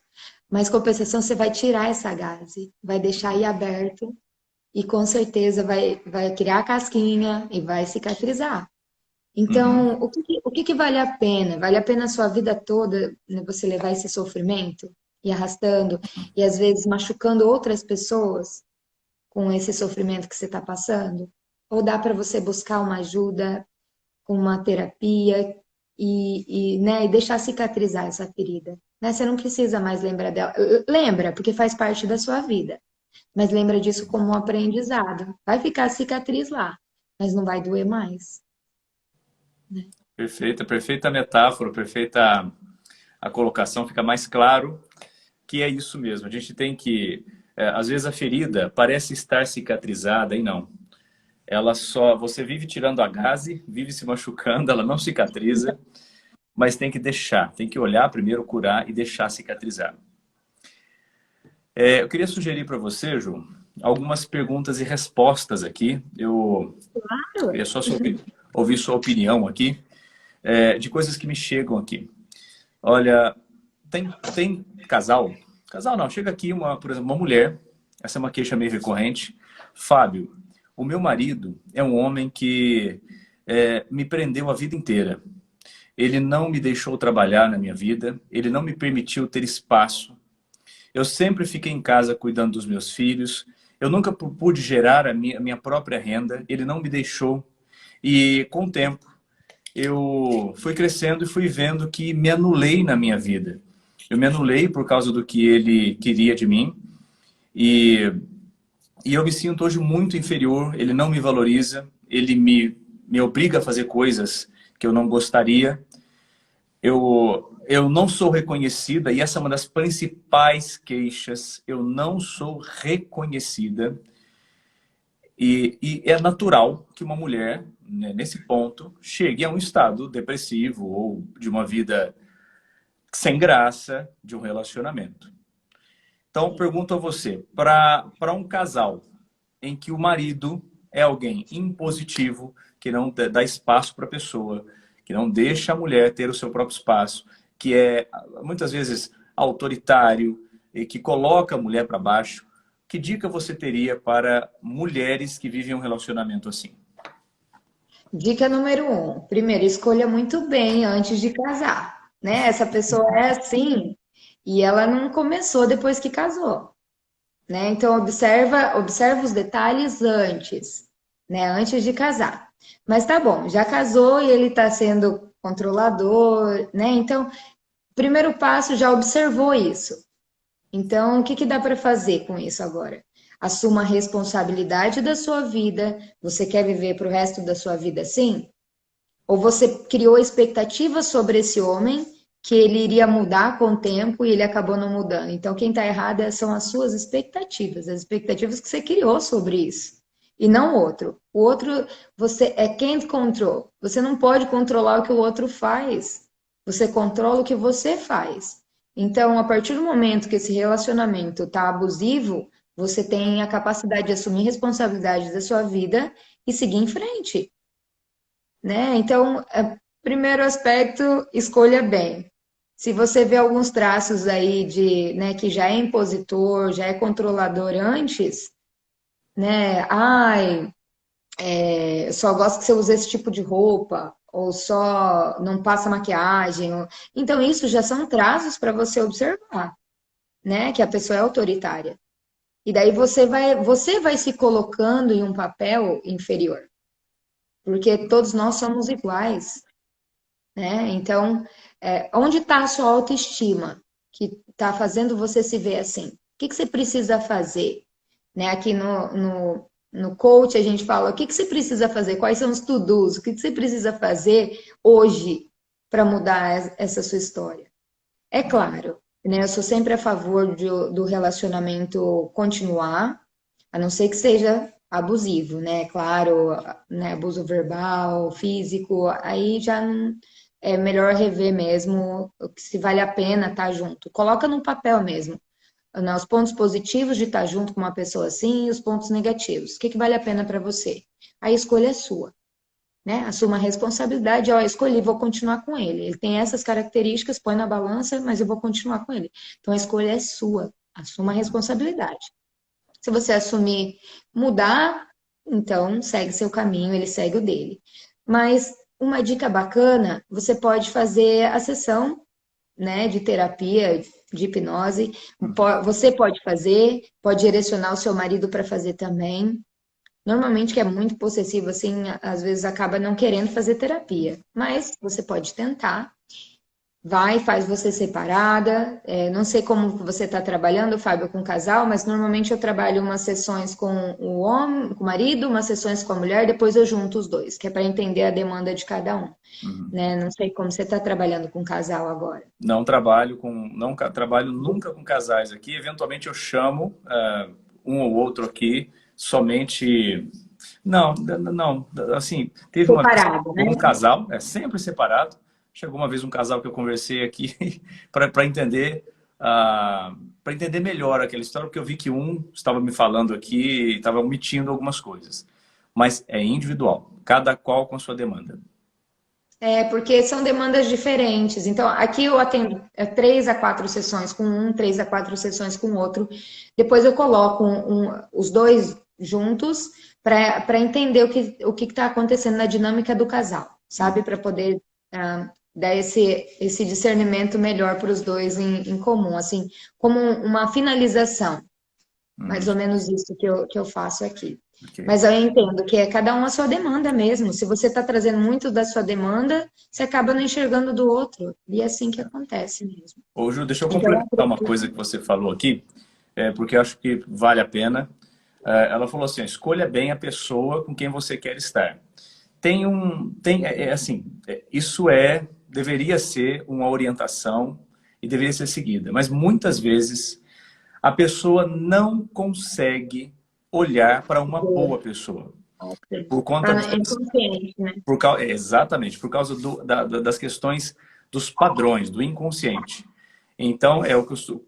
mas compensação você vai tirar essa gase, vai deixar aí aberto e com certeza vai criar a casquinha e vai cicatrizar. Uhum. Então, o que que vale a pena? Vale a pena a sua vida toda, né, você levar esse sofrimento e arrastando e às vezes machucando outras pessoas com esse sofrimento que você está passando? Ou dá para você buscar uma ajuda com uma terapia né, e deixar cicatrizar essa ferida. Né? Você não precisa mais lembrar dela. Lembra, porque faz parte da sua vida. Mas lembra disso como um aprendizado. Vai ficar a cicatriz lá, mas não vai doer mais. Né? Perfeita, perfeita metáfora, perfeita a colocação, fica mais claro que é isso mesmo. A gente tem que, às vezes a ferida parece estar cicatrizada e não. Ela só, você vive tirando a gaze, vive se machucando, ela não cicatriza, mas tem que deixar, tem que olhar primeiro, curar e deixar cicatrizar. Eu queria sugerir para você, Ju, algumas perguntas e respostas aqui. Eu Claro. queria só ouvir sua opinião aqui, de coisas que me chegam aqui. Olha, tem casal não, chega aqui por exemplo, uma mulher, essa é uma queixa meio recorrente. Fábio, o meu marido é um homem que me prendeu a vida inteira. Ele não me deixou trabalhar na minha vida, ele não me permitiu ter espaço. Eu sempre fiquei em casa cuidando dos meus filhos, eu nunca pude gerar a minha própria renda, ele não me deixou. E com o tempo, eu fui crescendo e fui vendo que me anulei na minha vida. Eu me anulei por causa do que ele queria de mim e, e eu me sinto hoje muito inferior. Ele não me valoriza, ele me obriga a fazer coisas que eu não gostaria. Eu não sou reconhecida e essa é uma das principais queixas. Eu não sou reconhecida e é natural que uma mulher, né, nesse ponto, chegue a um estado depressivo ou de uma vida sem graça de um relacionamento. Então, pergunto a você, para um casal em que o marido é alguém impositivo, que não dá espaço para a pessoa, que não deixa a mulher ter o seu próprio espaço, que é muitas vezes autoritário e que coloca a mulher para baixo. Que dica você teria para mulheres que vivem um relacionamento assim? Dica número um: primeiro, escolha muito bem antes de casar, né? Essa pessoa é assim e ela não começou depois que casou, né? Então observa os detalhes antes, né? Antes de casar. Mas tá bom, já casou e ele tá sendo controlador, né? Então, primeiro passo, já observou isso. Então, o que que dá para fazer com isso agora? Assuma a responsabilidade da sua vida. Você quer viver para o resto da sua vida assim? Ou você criou expectativas sobre esse homem que ele iria mudar com o tempo e ele acabou não mudando? Então, quem está errado são as suas expectativas, as expectativas que você criou sobre isso. E não o outro. O outro, você é can't control. Você não pode controlar o que o outro faz. Você controla o que você faz. Então, a partir do momento que esse relacionamento está abusivo, você tem a capacidade de assumir responsabilidade da sua vida e seguir em frente, né? Então, primeiro aspecto, escolha bem. Se você vê alguns traços aí de, né, que já é impositor, já é controlador antes, né? Ai, eu só gosto que você use esse tipo de roupa, ou só não passa maquiagem. Então, isso já são traços para você observar, né? Que a pessoa é autoritária. E daí você vai se colocando em um papel inferior, porque todos nós somos iguais, né? Então, onde está a sua autoestima que está fazendo você se ver assim? O que que você precisa fazer? Né? Aqui no coach a gente fala o que que você precisa fazer, quais são os to-dos, o que que você precisa fazer hoje para mudar essa sua história. É claro, né? Eu sou sempre a favor do relacionamento continuar, a não ser que seja abusivo, né? Claro, né? Abuso verbal, físico, aí já é melhor rever mesmo se vale a pena estar junto. Coloca no papel mesmo, né, os pontos positivos de estar junto com uma pessoa assim e os pontos negativos. O que que vale a pena para você? A escolha é sua, né? Assuma a responsabilidade, ó, escolhi, vou continuar com ele. Ele tem essas características, põe na balança, mas eu vou continuar com ele. Então a escolha é sua, assuma a responsabilidade. Se você assumir mudar, então segue seu caminho, ele segue o dele. Mas uma dica bacana, você pode fazer a sessão, né, de terapia, de hipnose. Você pode fazer, pode direcionar o seu marido para fazer também. Normalmente, que é muito possessivo, assim, às vezes acaba não querendo fazer terapia. Mas você pode tentar. Vai, faz você separada. Não sei como você está trabalhando, Fábio, com o casal, mas normalmente eu trabalho umas sessões com o homem, com o marido, umas sessões com a mulher, depois eu junto os dois, que é para entender a demanda de cada um. Uhum. Né? Não sei como você está trabalhando com o casal agora. Não trabalho nunca com casais aqui. Eventualmente eu chamo um ou outro aqui, somente. Não, não, assim, teve uma vez Separado, né? um casal, é sempre separado. Chegou uma vez um casal que eu conversei aqui para entender, para entender melhor aquela história, porque eu vi que um estava me falando aqui, estava omitindo algumas coisas. Mas é individual, cada qual com a sua demanda. Porque são demandas diferentes. Então, aqui eu atendo 3 a 4 sessões com um, 3 a 4 sessões com outro. Depois eu coloco os dois juntos para entender o que está acontecendo na dinâmica do casal, sabe? Para poder dar esse discernimento melhor para os dois em comum, assim, como uma finalização. Mais ou menos isso que eu faço aqui. Ok. Mas eu entendo que é cada um a sua demanda mesmo. Se você está trazendo muito da sua demanda, você acaba não enxergando do outro. E é assim que acontece mesmo. Ô, Ju, deixa eu Então, complementar uma coisa que você falou aqui, porque eu acho que vale a pena. Ela falou assim: escolha bem a pessoa com quem você quer estar. Assim, deveria ser uma orientação e deveria ser seguida, mas muitas vezes a pessoa não consegue olhar para uma boa pessoa por conta tá inconsciente, né? exatamente, por causa das questões dos padrões, do inconsciente. Então, é o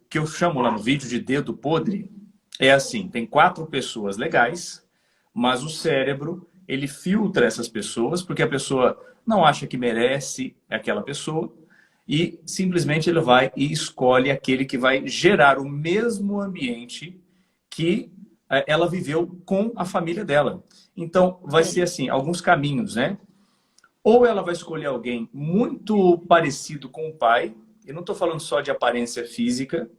que eu chamo lá no vídeo de dedo podre. É assim, tem 4 pessoas legais, mas o cérebro, ele filtra essas pessoas porque a pessoa não acha que merece aquela pessoa e simplesmente ele vai e escolhe aquele que vai gerar o mesmo ambiente que ela viveu com a família dela. Então, vai ser Sim. assim, alguns caminhos, né? Ou ela vai escolher alguém muito parecido com o pai, e não estou falando só de aparência física,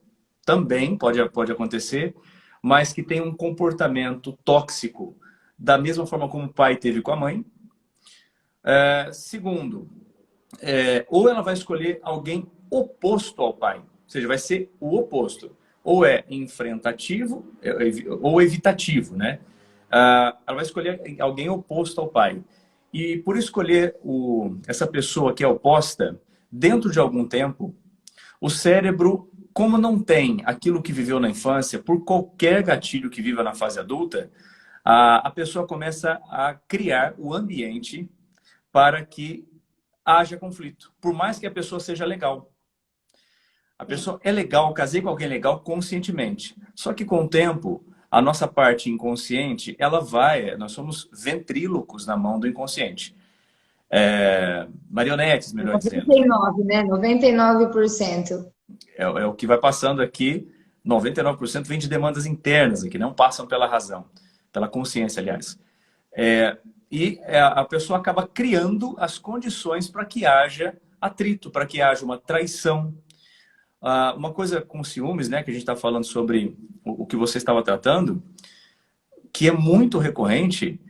também pode acontecer, mas que tem um comportamento tóxico, da mesma forma como o pai teve com a mãe. Segundo, ou ela vai escolher alguém oposto ao pai, ou seja, vai ser o oposto. Ou é enfrentativo ou evitativo, né? Ela vai escolher alguém oposto ao pai. E por escolher essa pessoa que é oposta, dentro de algum tempo, o cérebro, como não tem aquilo que viveu na infância, por qualquer gatilho que viva na fase adulta, a pessoa começa a criar o ambiente para que haja conflito. Por mais que a pessoa seja legal. A Sim. pessoa é legal, casei com alguém legal conscientemente. Só que com o tempo, a nossa parte inconsciente, nós somos ventrílocos na mão do inconsciente. Marionetes, melhor dizendo. 99, né? 99%. É o que vai passando aqui, 99% vem de demandas internas aqui, não passam pela razão, pela consciência, aliás. A pessoa acaba criando as condições para que haja atrito, para que haja uma traição. Uma coisa com ciúmes, né, que a gente está falando sobre o que você estava tratando, que é muito recorrente,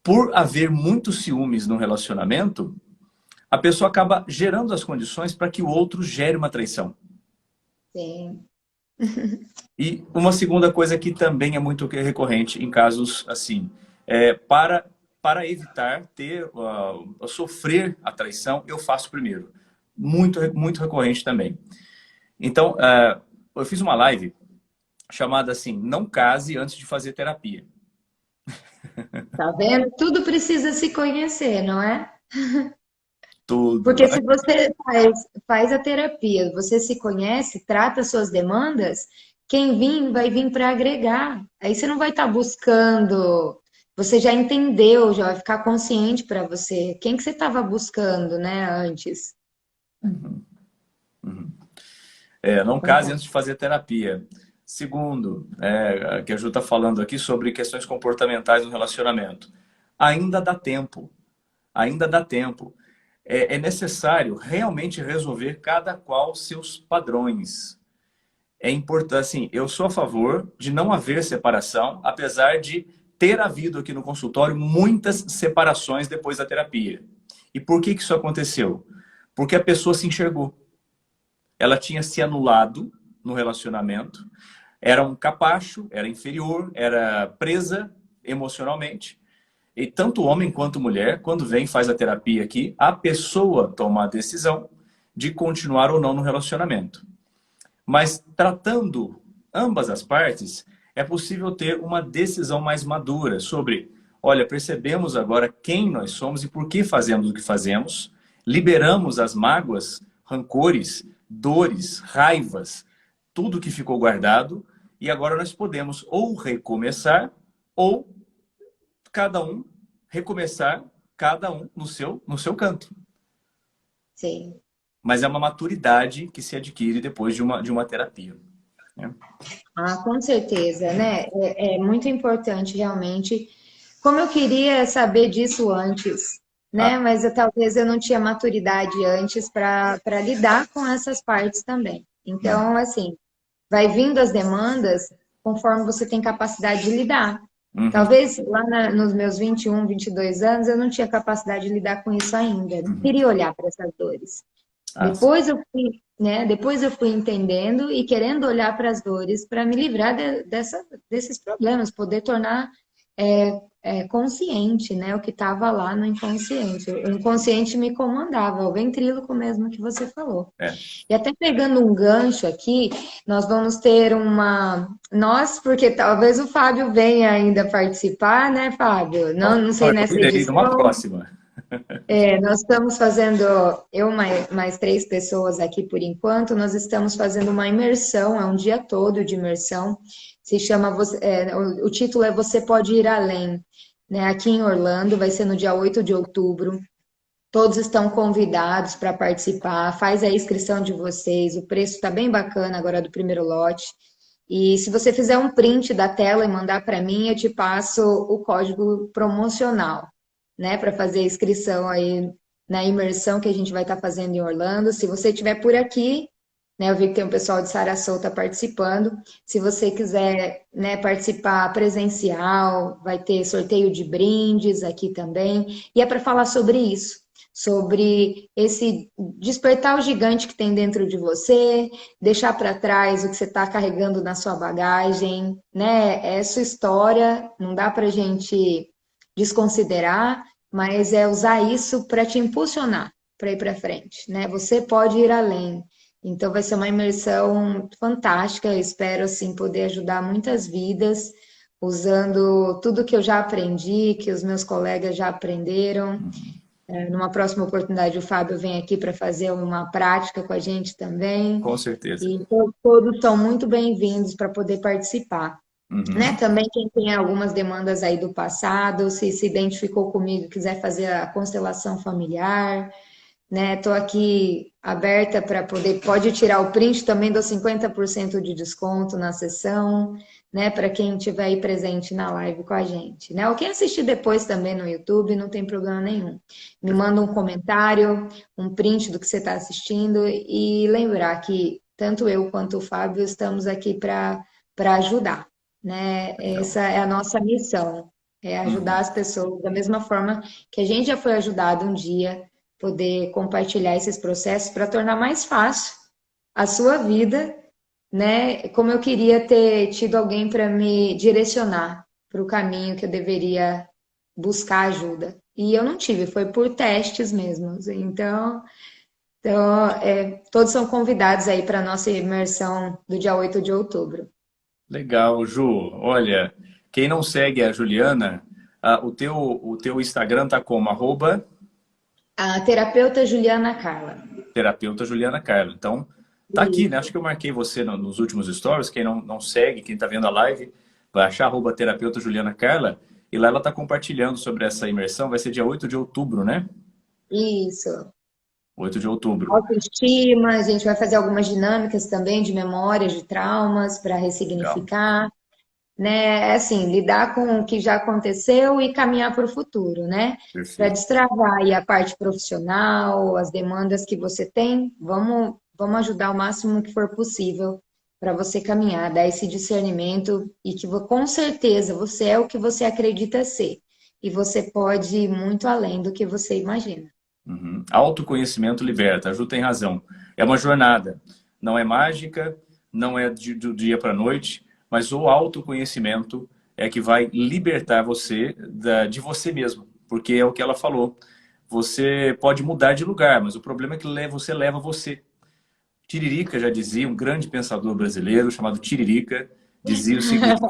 por haver muitos ciúmes no relacionamento, a pessoa acaba gerando as condições para que o outro gere uma traição. Sim. E uma segunda coisa que também é muito recorrente em casos assim, para evitar sofrer a traição, eu faço primeiro. Muito, muito recorrente também. Então, eu fiz uma live chamada assim, não case antes de fazer terapia. Tá vendo? Tudo precisa se conhecer, não é? Tudo. Porque se você faz a terapia, você se conhece, trata suas demandas, quem vir vai vir para agregar. Aí você não vai estar buscando, você já entendeu, já vai ficar consciente para você. Quem que você estava buscando, né, antes? Uhum, uhum. Não case Concordo. antes de fazer terapia. Segundo, que a Ju está falando aqui sobre questões comportamentais no relacionamento. Ainda dá tempo. Ainda dá tempo. É necessário realmente resolver cada qual seus padrões. É importante, assim, eu sou a favor de não haver separação, apesar de ter havido aqui no consultório muitas separações depois da terapia. E por que isso aconteceu? Porque a pessoa se enxergou. Ela tinha se anulado no relacionamento, era um capacho, era inferior, era presa emocionalmente. E tanto homem quanto mulher, quando vem faz a terapia aqui, a pessoa toma a decisão de continuar ou não no relacionamento. Mas tratando ambas as partes, é possível ter uma decisão mais madura sobre, olha, percebemos agora quem nós somos e por que fazemos o que fazemos, liberamos as mágoas, rancores, dores, raivas, tudo que ficou guardado, e agora nós podemos ou recomeçar ou cada um recomeçar, cada um no seu canto. Sim. Mas é uma maturidade que se adquire depois de uma terapia, né? Ah, com certeza, né? É muito importante realmente. Como eu queria saber disso antes, Ah, né? Mas talvez eu não tinha maturidade antes para lidar com essas partes também. Então, assim, vai vindo as demandas conforme você tem capacidade de lidar. uhum, Talvez lá nos meus 21, 22 anos eu não tinha capacidade de lidar com isso ainda. Não uhum. queria olhar para essas dores. Ah, sim. Depois eu fui, né? Depois eu fui entendendo e querendo olhar para as dores para me livrar desses problemas, poder tornar consciente, né? O que estava lá no inconsciente. O inconsciente me comandava, o ventríloco mesmo que você falou. É. E até pegando um gancho aqui, nós vamos ter porque talvez o Fábio venha ainda participar, né, Fábio? Não, não sei Eu nessa irei numa edição. próxima. Nós estamos fazendo, eu mais três pessoas aqui por enquanto, nós estamos fazendo uma imersão, é um dia todo de imersão, Se chama, o título é Você Pode Ir Além, né? Aqui em Orlando, vai ser no dia 8 de outubro. Todos estão convidados para participar. Faz a inscrição de vocês. O preço está bem bacana agora do primeiro lote. E se você fizer um print da tela e mandar para mim, eu te passo o código promocional, né, para fazer a inscrição aí na imersão que a gente vai estar fazendo em Orlando. Se você estiver por aqui, né, eu vi que tem um pessoal de Sarasota participando. Se você quiser, né, participar presencial, vai ter sorteio de brindes aqui também. E é para falar sobre isso, sobre esse despertar o gigante que tem dentro de você, deixar para trás o que você está carregando na sua bagagem, né? É sua história, não dá para a gente desconsiderar, mas é usar isso para te impulsionar para ir para frente, né? Você pode ir além. Então vai ser uma imersão fantástica. Eu espero assim poder ajudar muitas vidas usando tudo que eu já aprendi, que os meus colegas já aprenderam. Numa próxima oportunidade, o Fábio vem aqui para fazer uma prática com a gente também. Com certeza. E todos são muito bem-vindos para poder participar. Né? Uhum. Também quem tem algumas demandas aí do passado, se identificou comigo, quiser fazer a constelação familiar, né? Estou aqui aberta para poder, pode tirar o print, também dou 50% de desconto na sessão, né? Para quem estiver aí presente na live com a gente, né? Ou quem assistir depois também no YouTube, não tem problema nenhum. Me manda um comentário, um print do que você está assistindo e lembrar que tanto eu quanto o Fábio estamos aqui para ajudar, né? Legal. Essa é a nossa missão, é ajudar Uhum. as pessoas da mesma forma que a gente já foi ajudado um dia, poder compartilhar esses processos para tornar mais fácil a sua vida, né? Como eu queria ter tido alguém para me direcionar para o caminho que eu deveria buscar ajuda. E eu não tive, foi por testes mesmo. Então, todos são convidados aí para a nossa imersão do dia 8 de outubro. Legal, Ju. Olha, quem não segue a Juliana, o teu Instagram tá como? A terapeuta Juliana Carla. Terapeuta Juliana Carla. Então, tá aqui, né? Acho que eu marquei você nos últimos stories. Quem não segue, quem tá vendo a live, vai achar terapeuta Juliana Carla. E lá ela tá compartilhando sobre essa imersão. Vai ser dia 8 de outubro, né? Isso. 8 de outubro. Autoestima, a gente vai fazer algumas dinâmicas também de memórias, de traumas para Legal. ressignificar, né? Assim, lidar com o que já aconteceu e caminhar para o futuro, né? Para Perfeito. destravar aí a parte profissional, as demandas que você tem, vamos ajudar o máximo que for possível para você caminhar, dar esse discernimento e que com certeza você é o que você acredita ser. E você pode ir muito além do que você imagina. Uhum. Autoconhecimento liberta. A Ju tem razão. É uma jornada. Não é mágica, não é do dia para a noite, mas o autoconhecimento é que vai libertar você de você mesmo. Porque é o que ela falou. Você pode mudar de lugar, mas o problema é que você leva você. Tiririca já dizia, um grande pensador brasileiro chamado Tiririca, dizia o seguinte: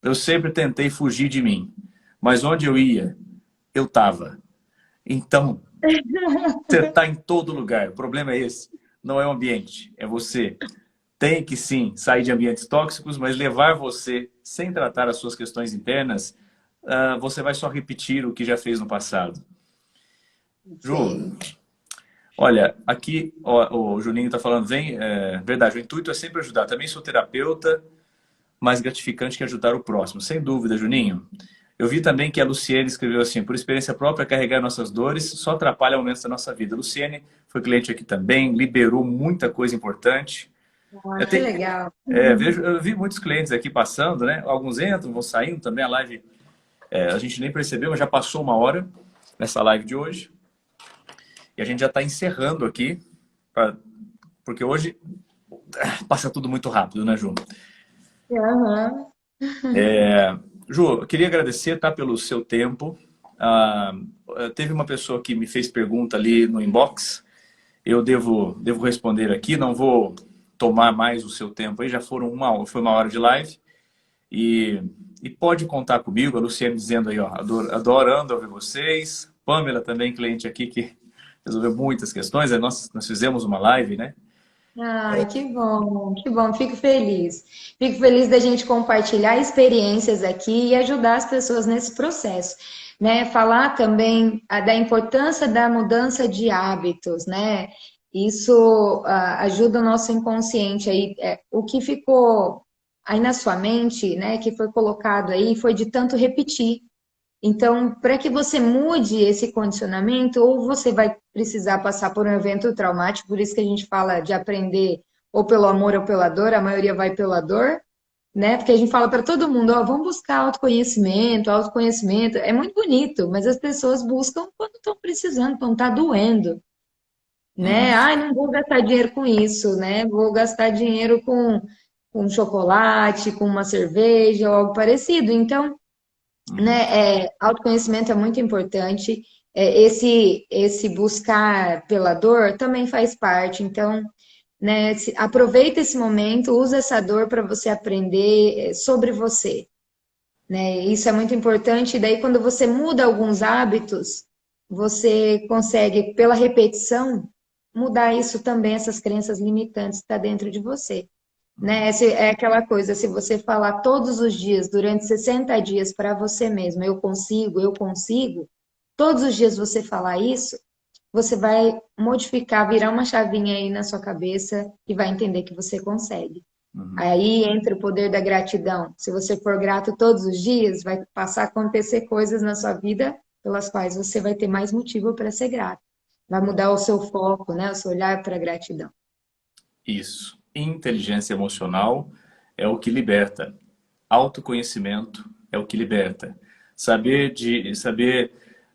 eu sempre tentei fugir de mim, mas onde eu ia, eu estava. Então, você está em todo lugar. O problema é esse. Não é o ambiente, é você. Tem que sim sair de ambientes tóxicos, mas levar você sem tratar as suas questões internas, você vai só repetir o que já fez no passado. Ju, Sim. olha, aqui o Juninho está falando, verdade, o intuito é sempre ajudar. Também sou terapeuta, mais gratificante que ajudar o próximo. Sem dúvida, Juninho. Eu vi também que a Luciene escreveu assim: por experiência própria, carregar nossas dores só atrapalha momentos da nossa vida. A Luciene foi cliente aqui também, liberou muita coisa importante. Ah, que legal. Eu vi muitos clientes aqui passando, né? Alguns entram, vão saindo também. A live, a gente nem percebeu, mas já passou uma hora nessa live de hoje. E a gente já está encerrando aqui, porque hoje passa tudo muito rápido, né, Ju? Aham. Ju, eu queria agradecer, tá, pelo seu tempo. Teve uma pessoa que me fez pergunta ali no inbox. Eu devo responder aqui. Não vou tomar mais o seu tempo aí. Já foi uma hora de live. E pode contar comigo. A Luciane dizendo aí, ó, adorando ouvir vocês. Pamela também, cliente aqui que resolveu muitas questões. Nós fizemos uma live, né? Ai, que bom, que bom, fico feliz. Fico feliz da gente compartilhar experiências aqui e ajudar as pessoas nesse processo, né? Falar também da importância da mudança de hábitos, né? Isso ajuda o nosso inconsciente aí. O que ficou aí na sua mente, né, que foi colocado aí, foi de tanto repetir. Então, para que você mude esse condicionamento, ou você vai precisar passar por um evento traumático, por isso que a gente fala de aprender ou pelo amor ou pela dor, a maioria vai pela dor, né? Porque a gente fala para todo mundo, ó, vamos buscar autoconhecimento, autoconhecimento. É muito bonito, mas as pessoas buscam quando estão precisando, quando está doendo, né? Uhum, Ai, não vou gastar dinheiro com isso, né? Vou gastar dinheiro com chocolate, com uma cerveja ou algo parecido. Então, uhum, né, autoconhecimento é muito importante. Esse buscar pela dor também faz parte. Então, né, aproveita esse momento, usa essa dor para você aprender sobre você, né? Isso é muito importante. E daí, quando você muda alguns hábitos, você consegue, pela repetição, mudar isso também, essas crenças limitantes que está dentro de você. Né? É aquela coisa, se você falar todos os dias, durante 60 dias para você mesmo, eu consigo, todos os dias você falar isso, você vai modificar, virar uma chavinha aí na sua cabeça e vai entender que você consegue. uhum. Aí entra o poder da gratidão. Se você for grato todos os dias, vai passar a acontecer coisas na sua vida pelas quais você vai ter mais motivo para ser grato. Vai mudar o seu foco, né? O seu olhar para a gratidão. Isso. Inteligência emocional é o que liberta. Autoconhecimento é o que liberta. Saber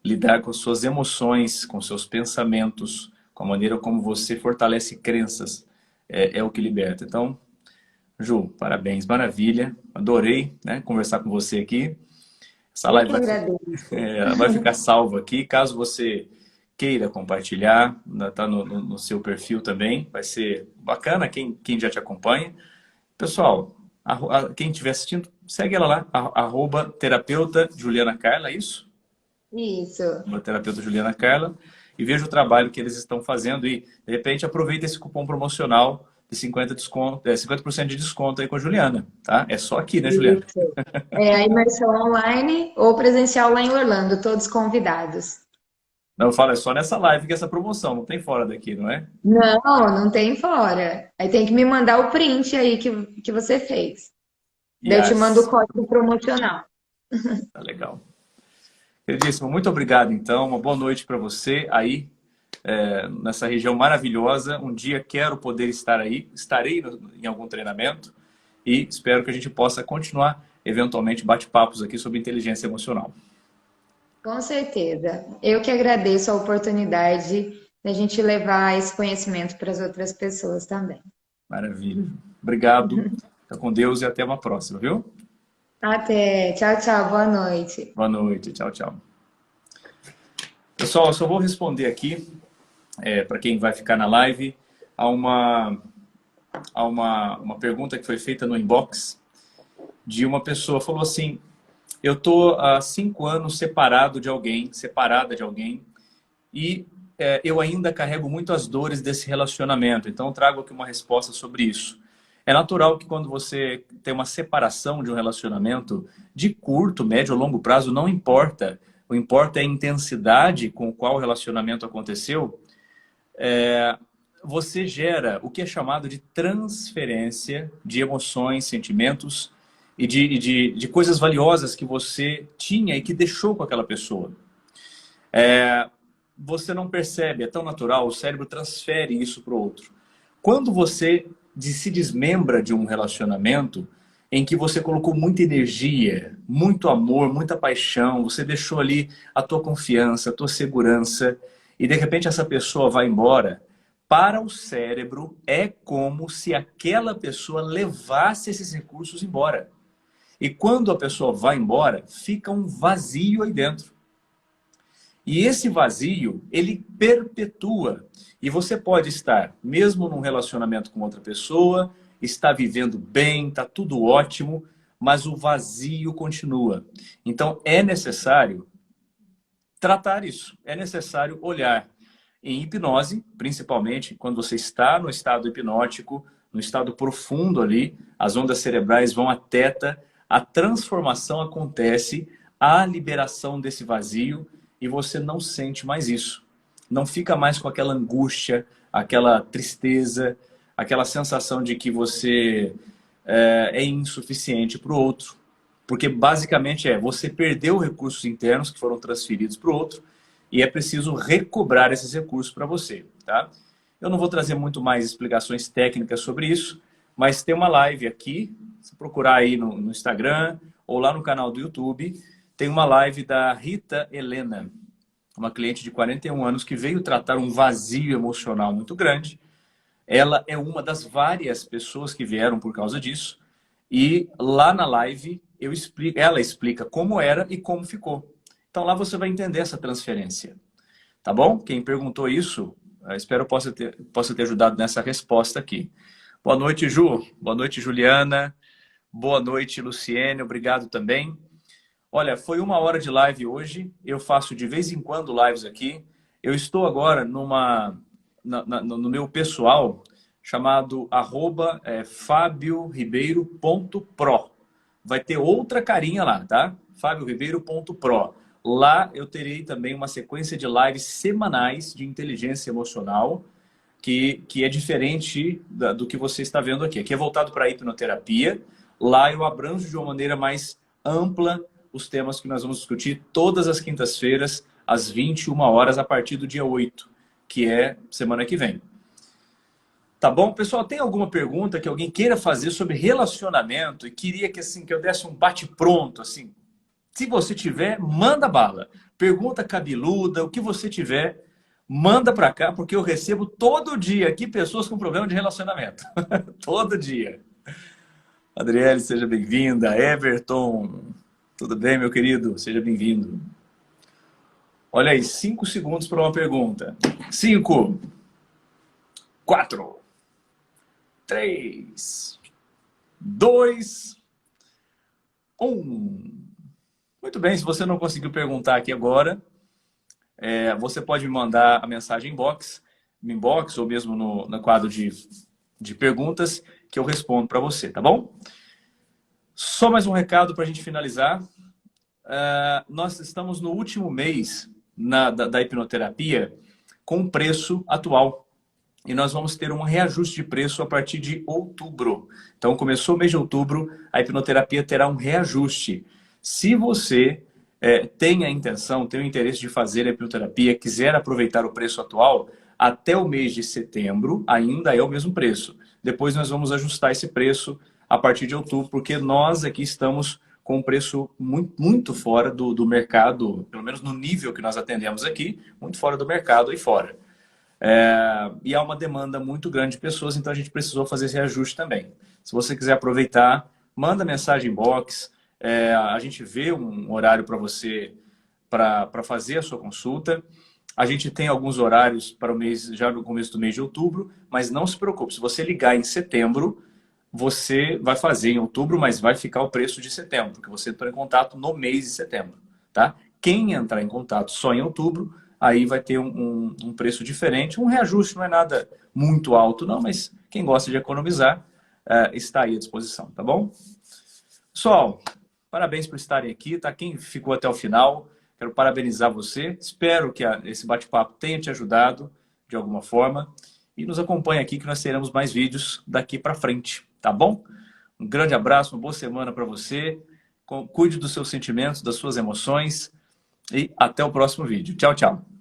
lidar com suas emoções, com seus pensamentos, com a maneira como você fortalece crenças, é o que liberta. Então, Ju, parabéns, maravilha. Adorei, né, conversar com você aqui. Essa Eu live que agradeço. vai ficar salva aqui. Caso você queira compartilhar, está no seu perfil também. Vai ser bacana quem já te acompanha. Pessoal, quem estiver assistindo, segue ela lá, terapeuta Juliana Carla, é isso? Isso. Terapeuta Juliana Carla, e veja o trabalho que eles estão fazendo e, de repente, aproveita esse cupom promocional de 50% de desconto aí com a Juliana, tá? É só aqui, né, Juliana? Isso. É a imersão online ou presencial lá em Orlando, todos convidados. Não, eu falo, é só nessa live que essa promoção, não tem fora daqui, não é? Não, não tem fora. Aí tem que me mandar o print aí que você fez. Daí eu te mando o Yes, código promocional. tá legal. Queridíssimo, muito obrigado, então. Uma boa noite para você aí, nessa região maravilhosa. Um dia quero poder estar aí, estarei em algum treinamento e espero que a gente possa continuar, eventualmente, bate-papos aqui sobre inteligência emocional. Com certeza. Eu que agradeço a oportunidade da gente levar esse conhecimento para as outras pessoas também. Maravilha. Obrigado. Fica com Deus e até uma próxima, viu? Até. Tchau, tchau. Boa noite. Boa noite. Tchau, tchau. Pessoal, eu só vou responder aqui, para quem vai ficar na live, a uma pergunta que foi feita no inbox de uma pessoa. Falou assim: eu tô há 5 anos separada de alguém, e eu ainda carrego muito as dores desse relacionamento. Então, trago aqui uma resposta sobre isso. É natural que quando você tem uma separação de um relacionamento de curto, médio ou longo prazo, não importa. O importa é a intensidade com a qual o relacionamento aconteceu. Você gera o que é chamado de transferência de emoções, sentimentos e de coisas valiosas que você tinha e que deixou com aquela pessoa. Você não percebe, é tão natural, o cérebro transfere isso para o outro. Quando você se desmembra de um relacionamento em que você colocou muita energia, muito amor, muita paixão, você deixou ali a tua confiança, a tua segurança, e de repente essa pessoa vai embora, para o cérebro é como se aquela pessoa levasse esses recursos embora. E quando a pessoa vai embora, fica um vazio aí dentro. E esse vazio, ele perpetua. E você pode estar, mesmo num relacionamento com outra pessoa, está vivendo bem, está tudo ótimo, mas o vazio continua. Então é necessário tratar isso, é necessário olhar. em hipnose, principalmente quando você está no estado hipnótico, no estado profundo ali, as ondas cerebrais vão a teta, a transformação acontece, a liberação desse vazio e você não sente mais isso. Não fica mais com aquela angústia, aquela tristeza, aquela sensação de que você é insuficiente para o outro. Porque basicamente você perdeu recursos internos que foram transferidos para o outro e é preciso recobrar esses recursos para você, tá? Eu não vou trazer muito mais explicações técnicas sobre isso, mas tem uma live aqui, se procurar aí no Instagram ou lá no canal do YouTube, tem uma live da Rita Helena, uma cliente de 41 anos que veio tratar um vazio emocional muito grande. Ela é uma das várias pessoas que vieram por causa disso. E lá na live ela explica como era e como ficou. Então lá você vai entender essa transferência. Tá bom? Quem perguntou isso, espero possa ter ajudado nessa resposta aqui. Boa noite, Ju. Boa noite, Juliana. Boa noite, Luciene. Obrigado também. Olha, foi 1 hora de live hoje. Eu faço de vez em quando lives aqui. Eu estou agora no meu pessoal chamado @fabioribeiro.pro. Vai ter outra carinha lá, tá? fabioribeiro.pro. Lá eu terei também uma sequência de lives semanais de inteligência emocional que é diferente do que você está vendo aqui. Aqui é voltado para a hipnoterapia. Lá eu abranjo de uma maneira mais ampla os temas que nós vamos discutir todas as quintas-feiras, às 21 horas, a partir do dia 8, que é semana que vem. Tá bom? Pessoal, tem alguma pergunta que alguém queira fazer sobre relacionamento e queria que, assim, que eu desse um bate-pronto, assim? Se você tiver, manda bala. Pergunta cabeluda, o que você tiver, manda pra cá, porque eu recebo todo dia aqui pessoas com problema de relacionamento. Todo dia. Adriele, seja bem-vinda. Everton, tudo bem, meu querido? Seja bem-vindo. Olha aí, 5 segundos para uma pergunta. 5, 4, 3, 2, 1. Muito bem, se você não conseguiu perguntar aqui agora, você pode me mandar a mensagem inbox ou mesmo no quadro de perguntas que eu respondo para você, tá bom? Só mais um recado para a gente finalizar. Nós estamos no último mês da hipnoterapia com o preço atual. E nós vamos ter um reajuste de preço a partir de outubro. Então, começou o mês de outubro, a hipnoterapia terá um reajuste. Se você tem a intenção, tem o interesse de fazer a hipnoterapia, quiser aproveitar o preço atual, até o mês de setembro ainda é o mesmo preço. Depois nós vamos ajustar esse preço a partir de outubro, porque nós aqui estamos com um preço muito, muito fora do mercado, pelo menos no nível que nós atendemos aqui, muito fora do mercado aí fora. E há uma demanda muito grande de pessoas, então a gente precisou fazer esse reajuste também. Se você quiser aproveitar, manda mensagem inbox, a gente vê um horário para você para fazer a sua consulta. A gente tem alguns horários para o mês, já no começo do mês de outubro, mas não se preocupe, se você ligar em setembro, você vai fazer em outubro, mas vai ficar o preço de setembro, porque você entrou em contato no mês de setembro, tá? Quem entrar em contato só em outubro, aí vai ter um preço diferente, um reajuste, não é nada muito alto não, mas quem gosta de economizar está aí à disposição, tá bom? Pessoal, parabéns por estarem aqui, tá? Quem ficou até o final, quero parabenizar você, espero que esse bate-papo tenha te ajudado de alguma forma e nos acompanhe aqui que nós teremos mais vídeos daqui para frente, tá bom? Um grande abraço, uma boa semana para você, cuide dos seus sentimentos, das suas emoções e até o próximo vídeo. Tchau, tchau.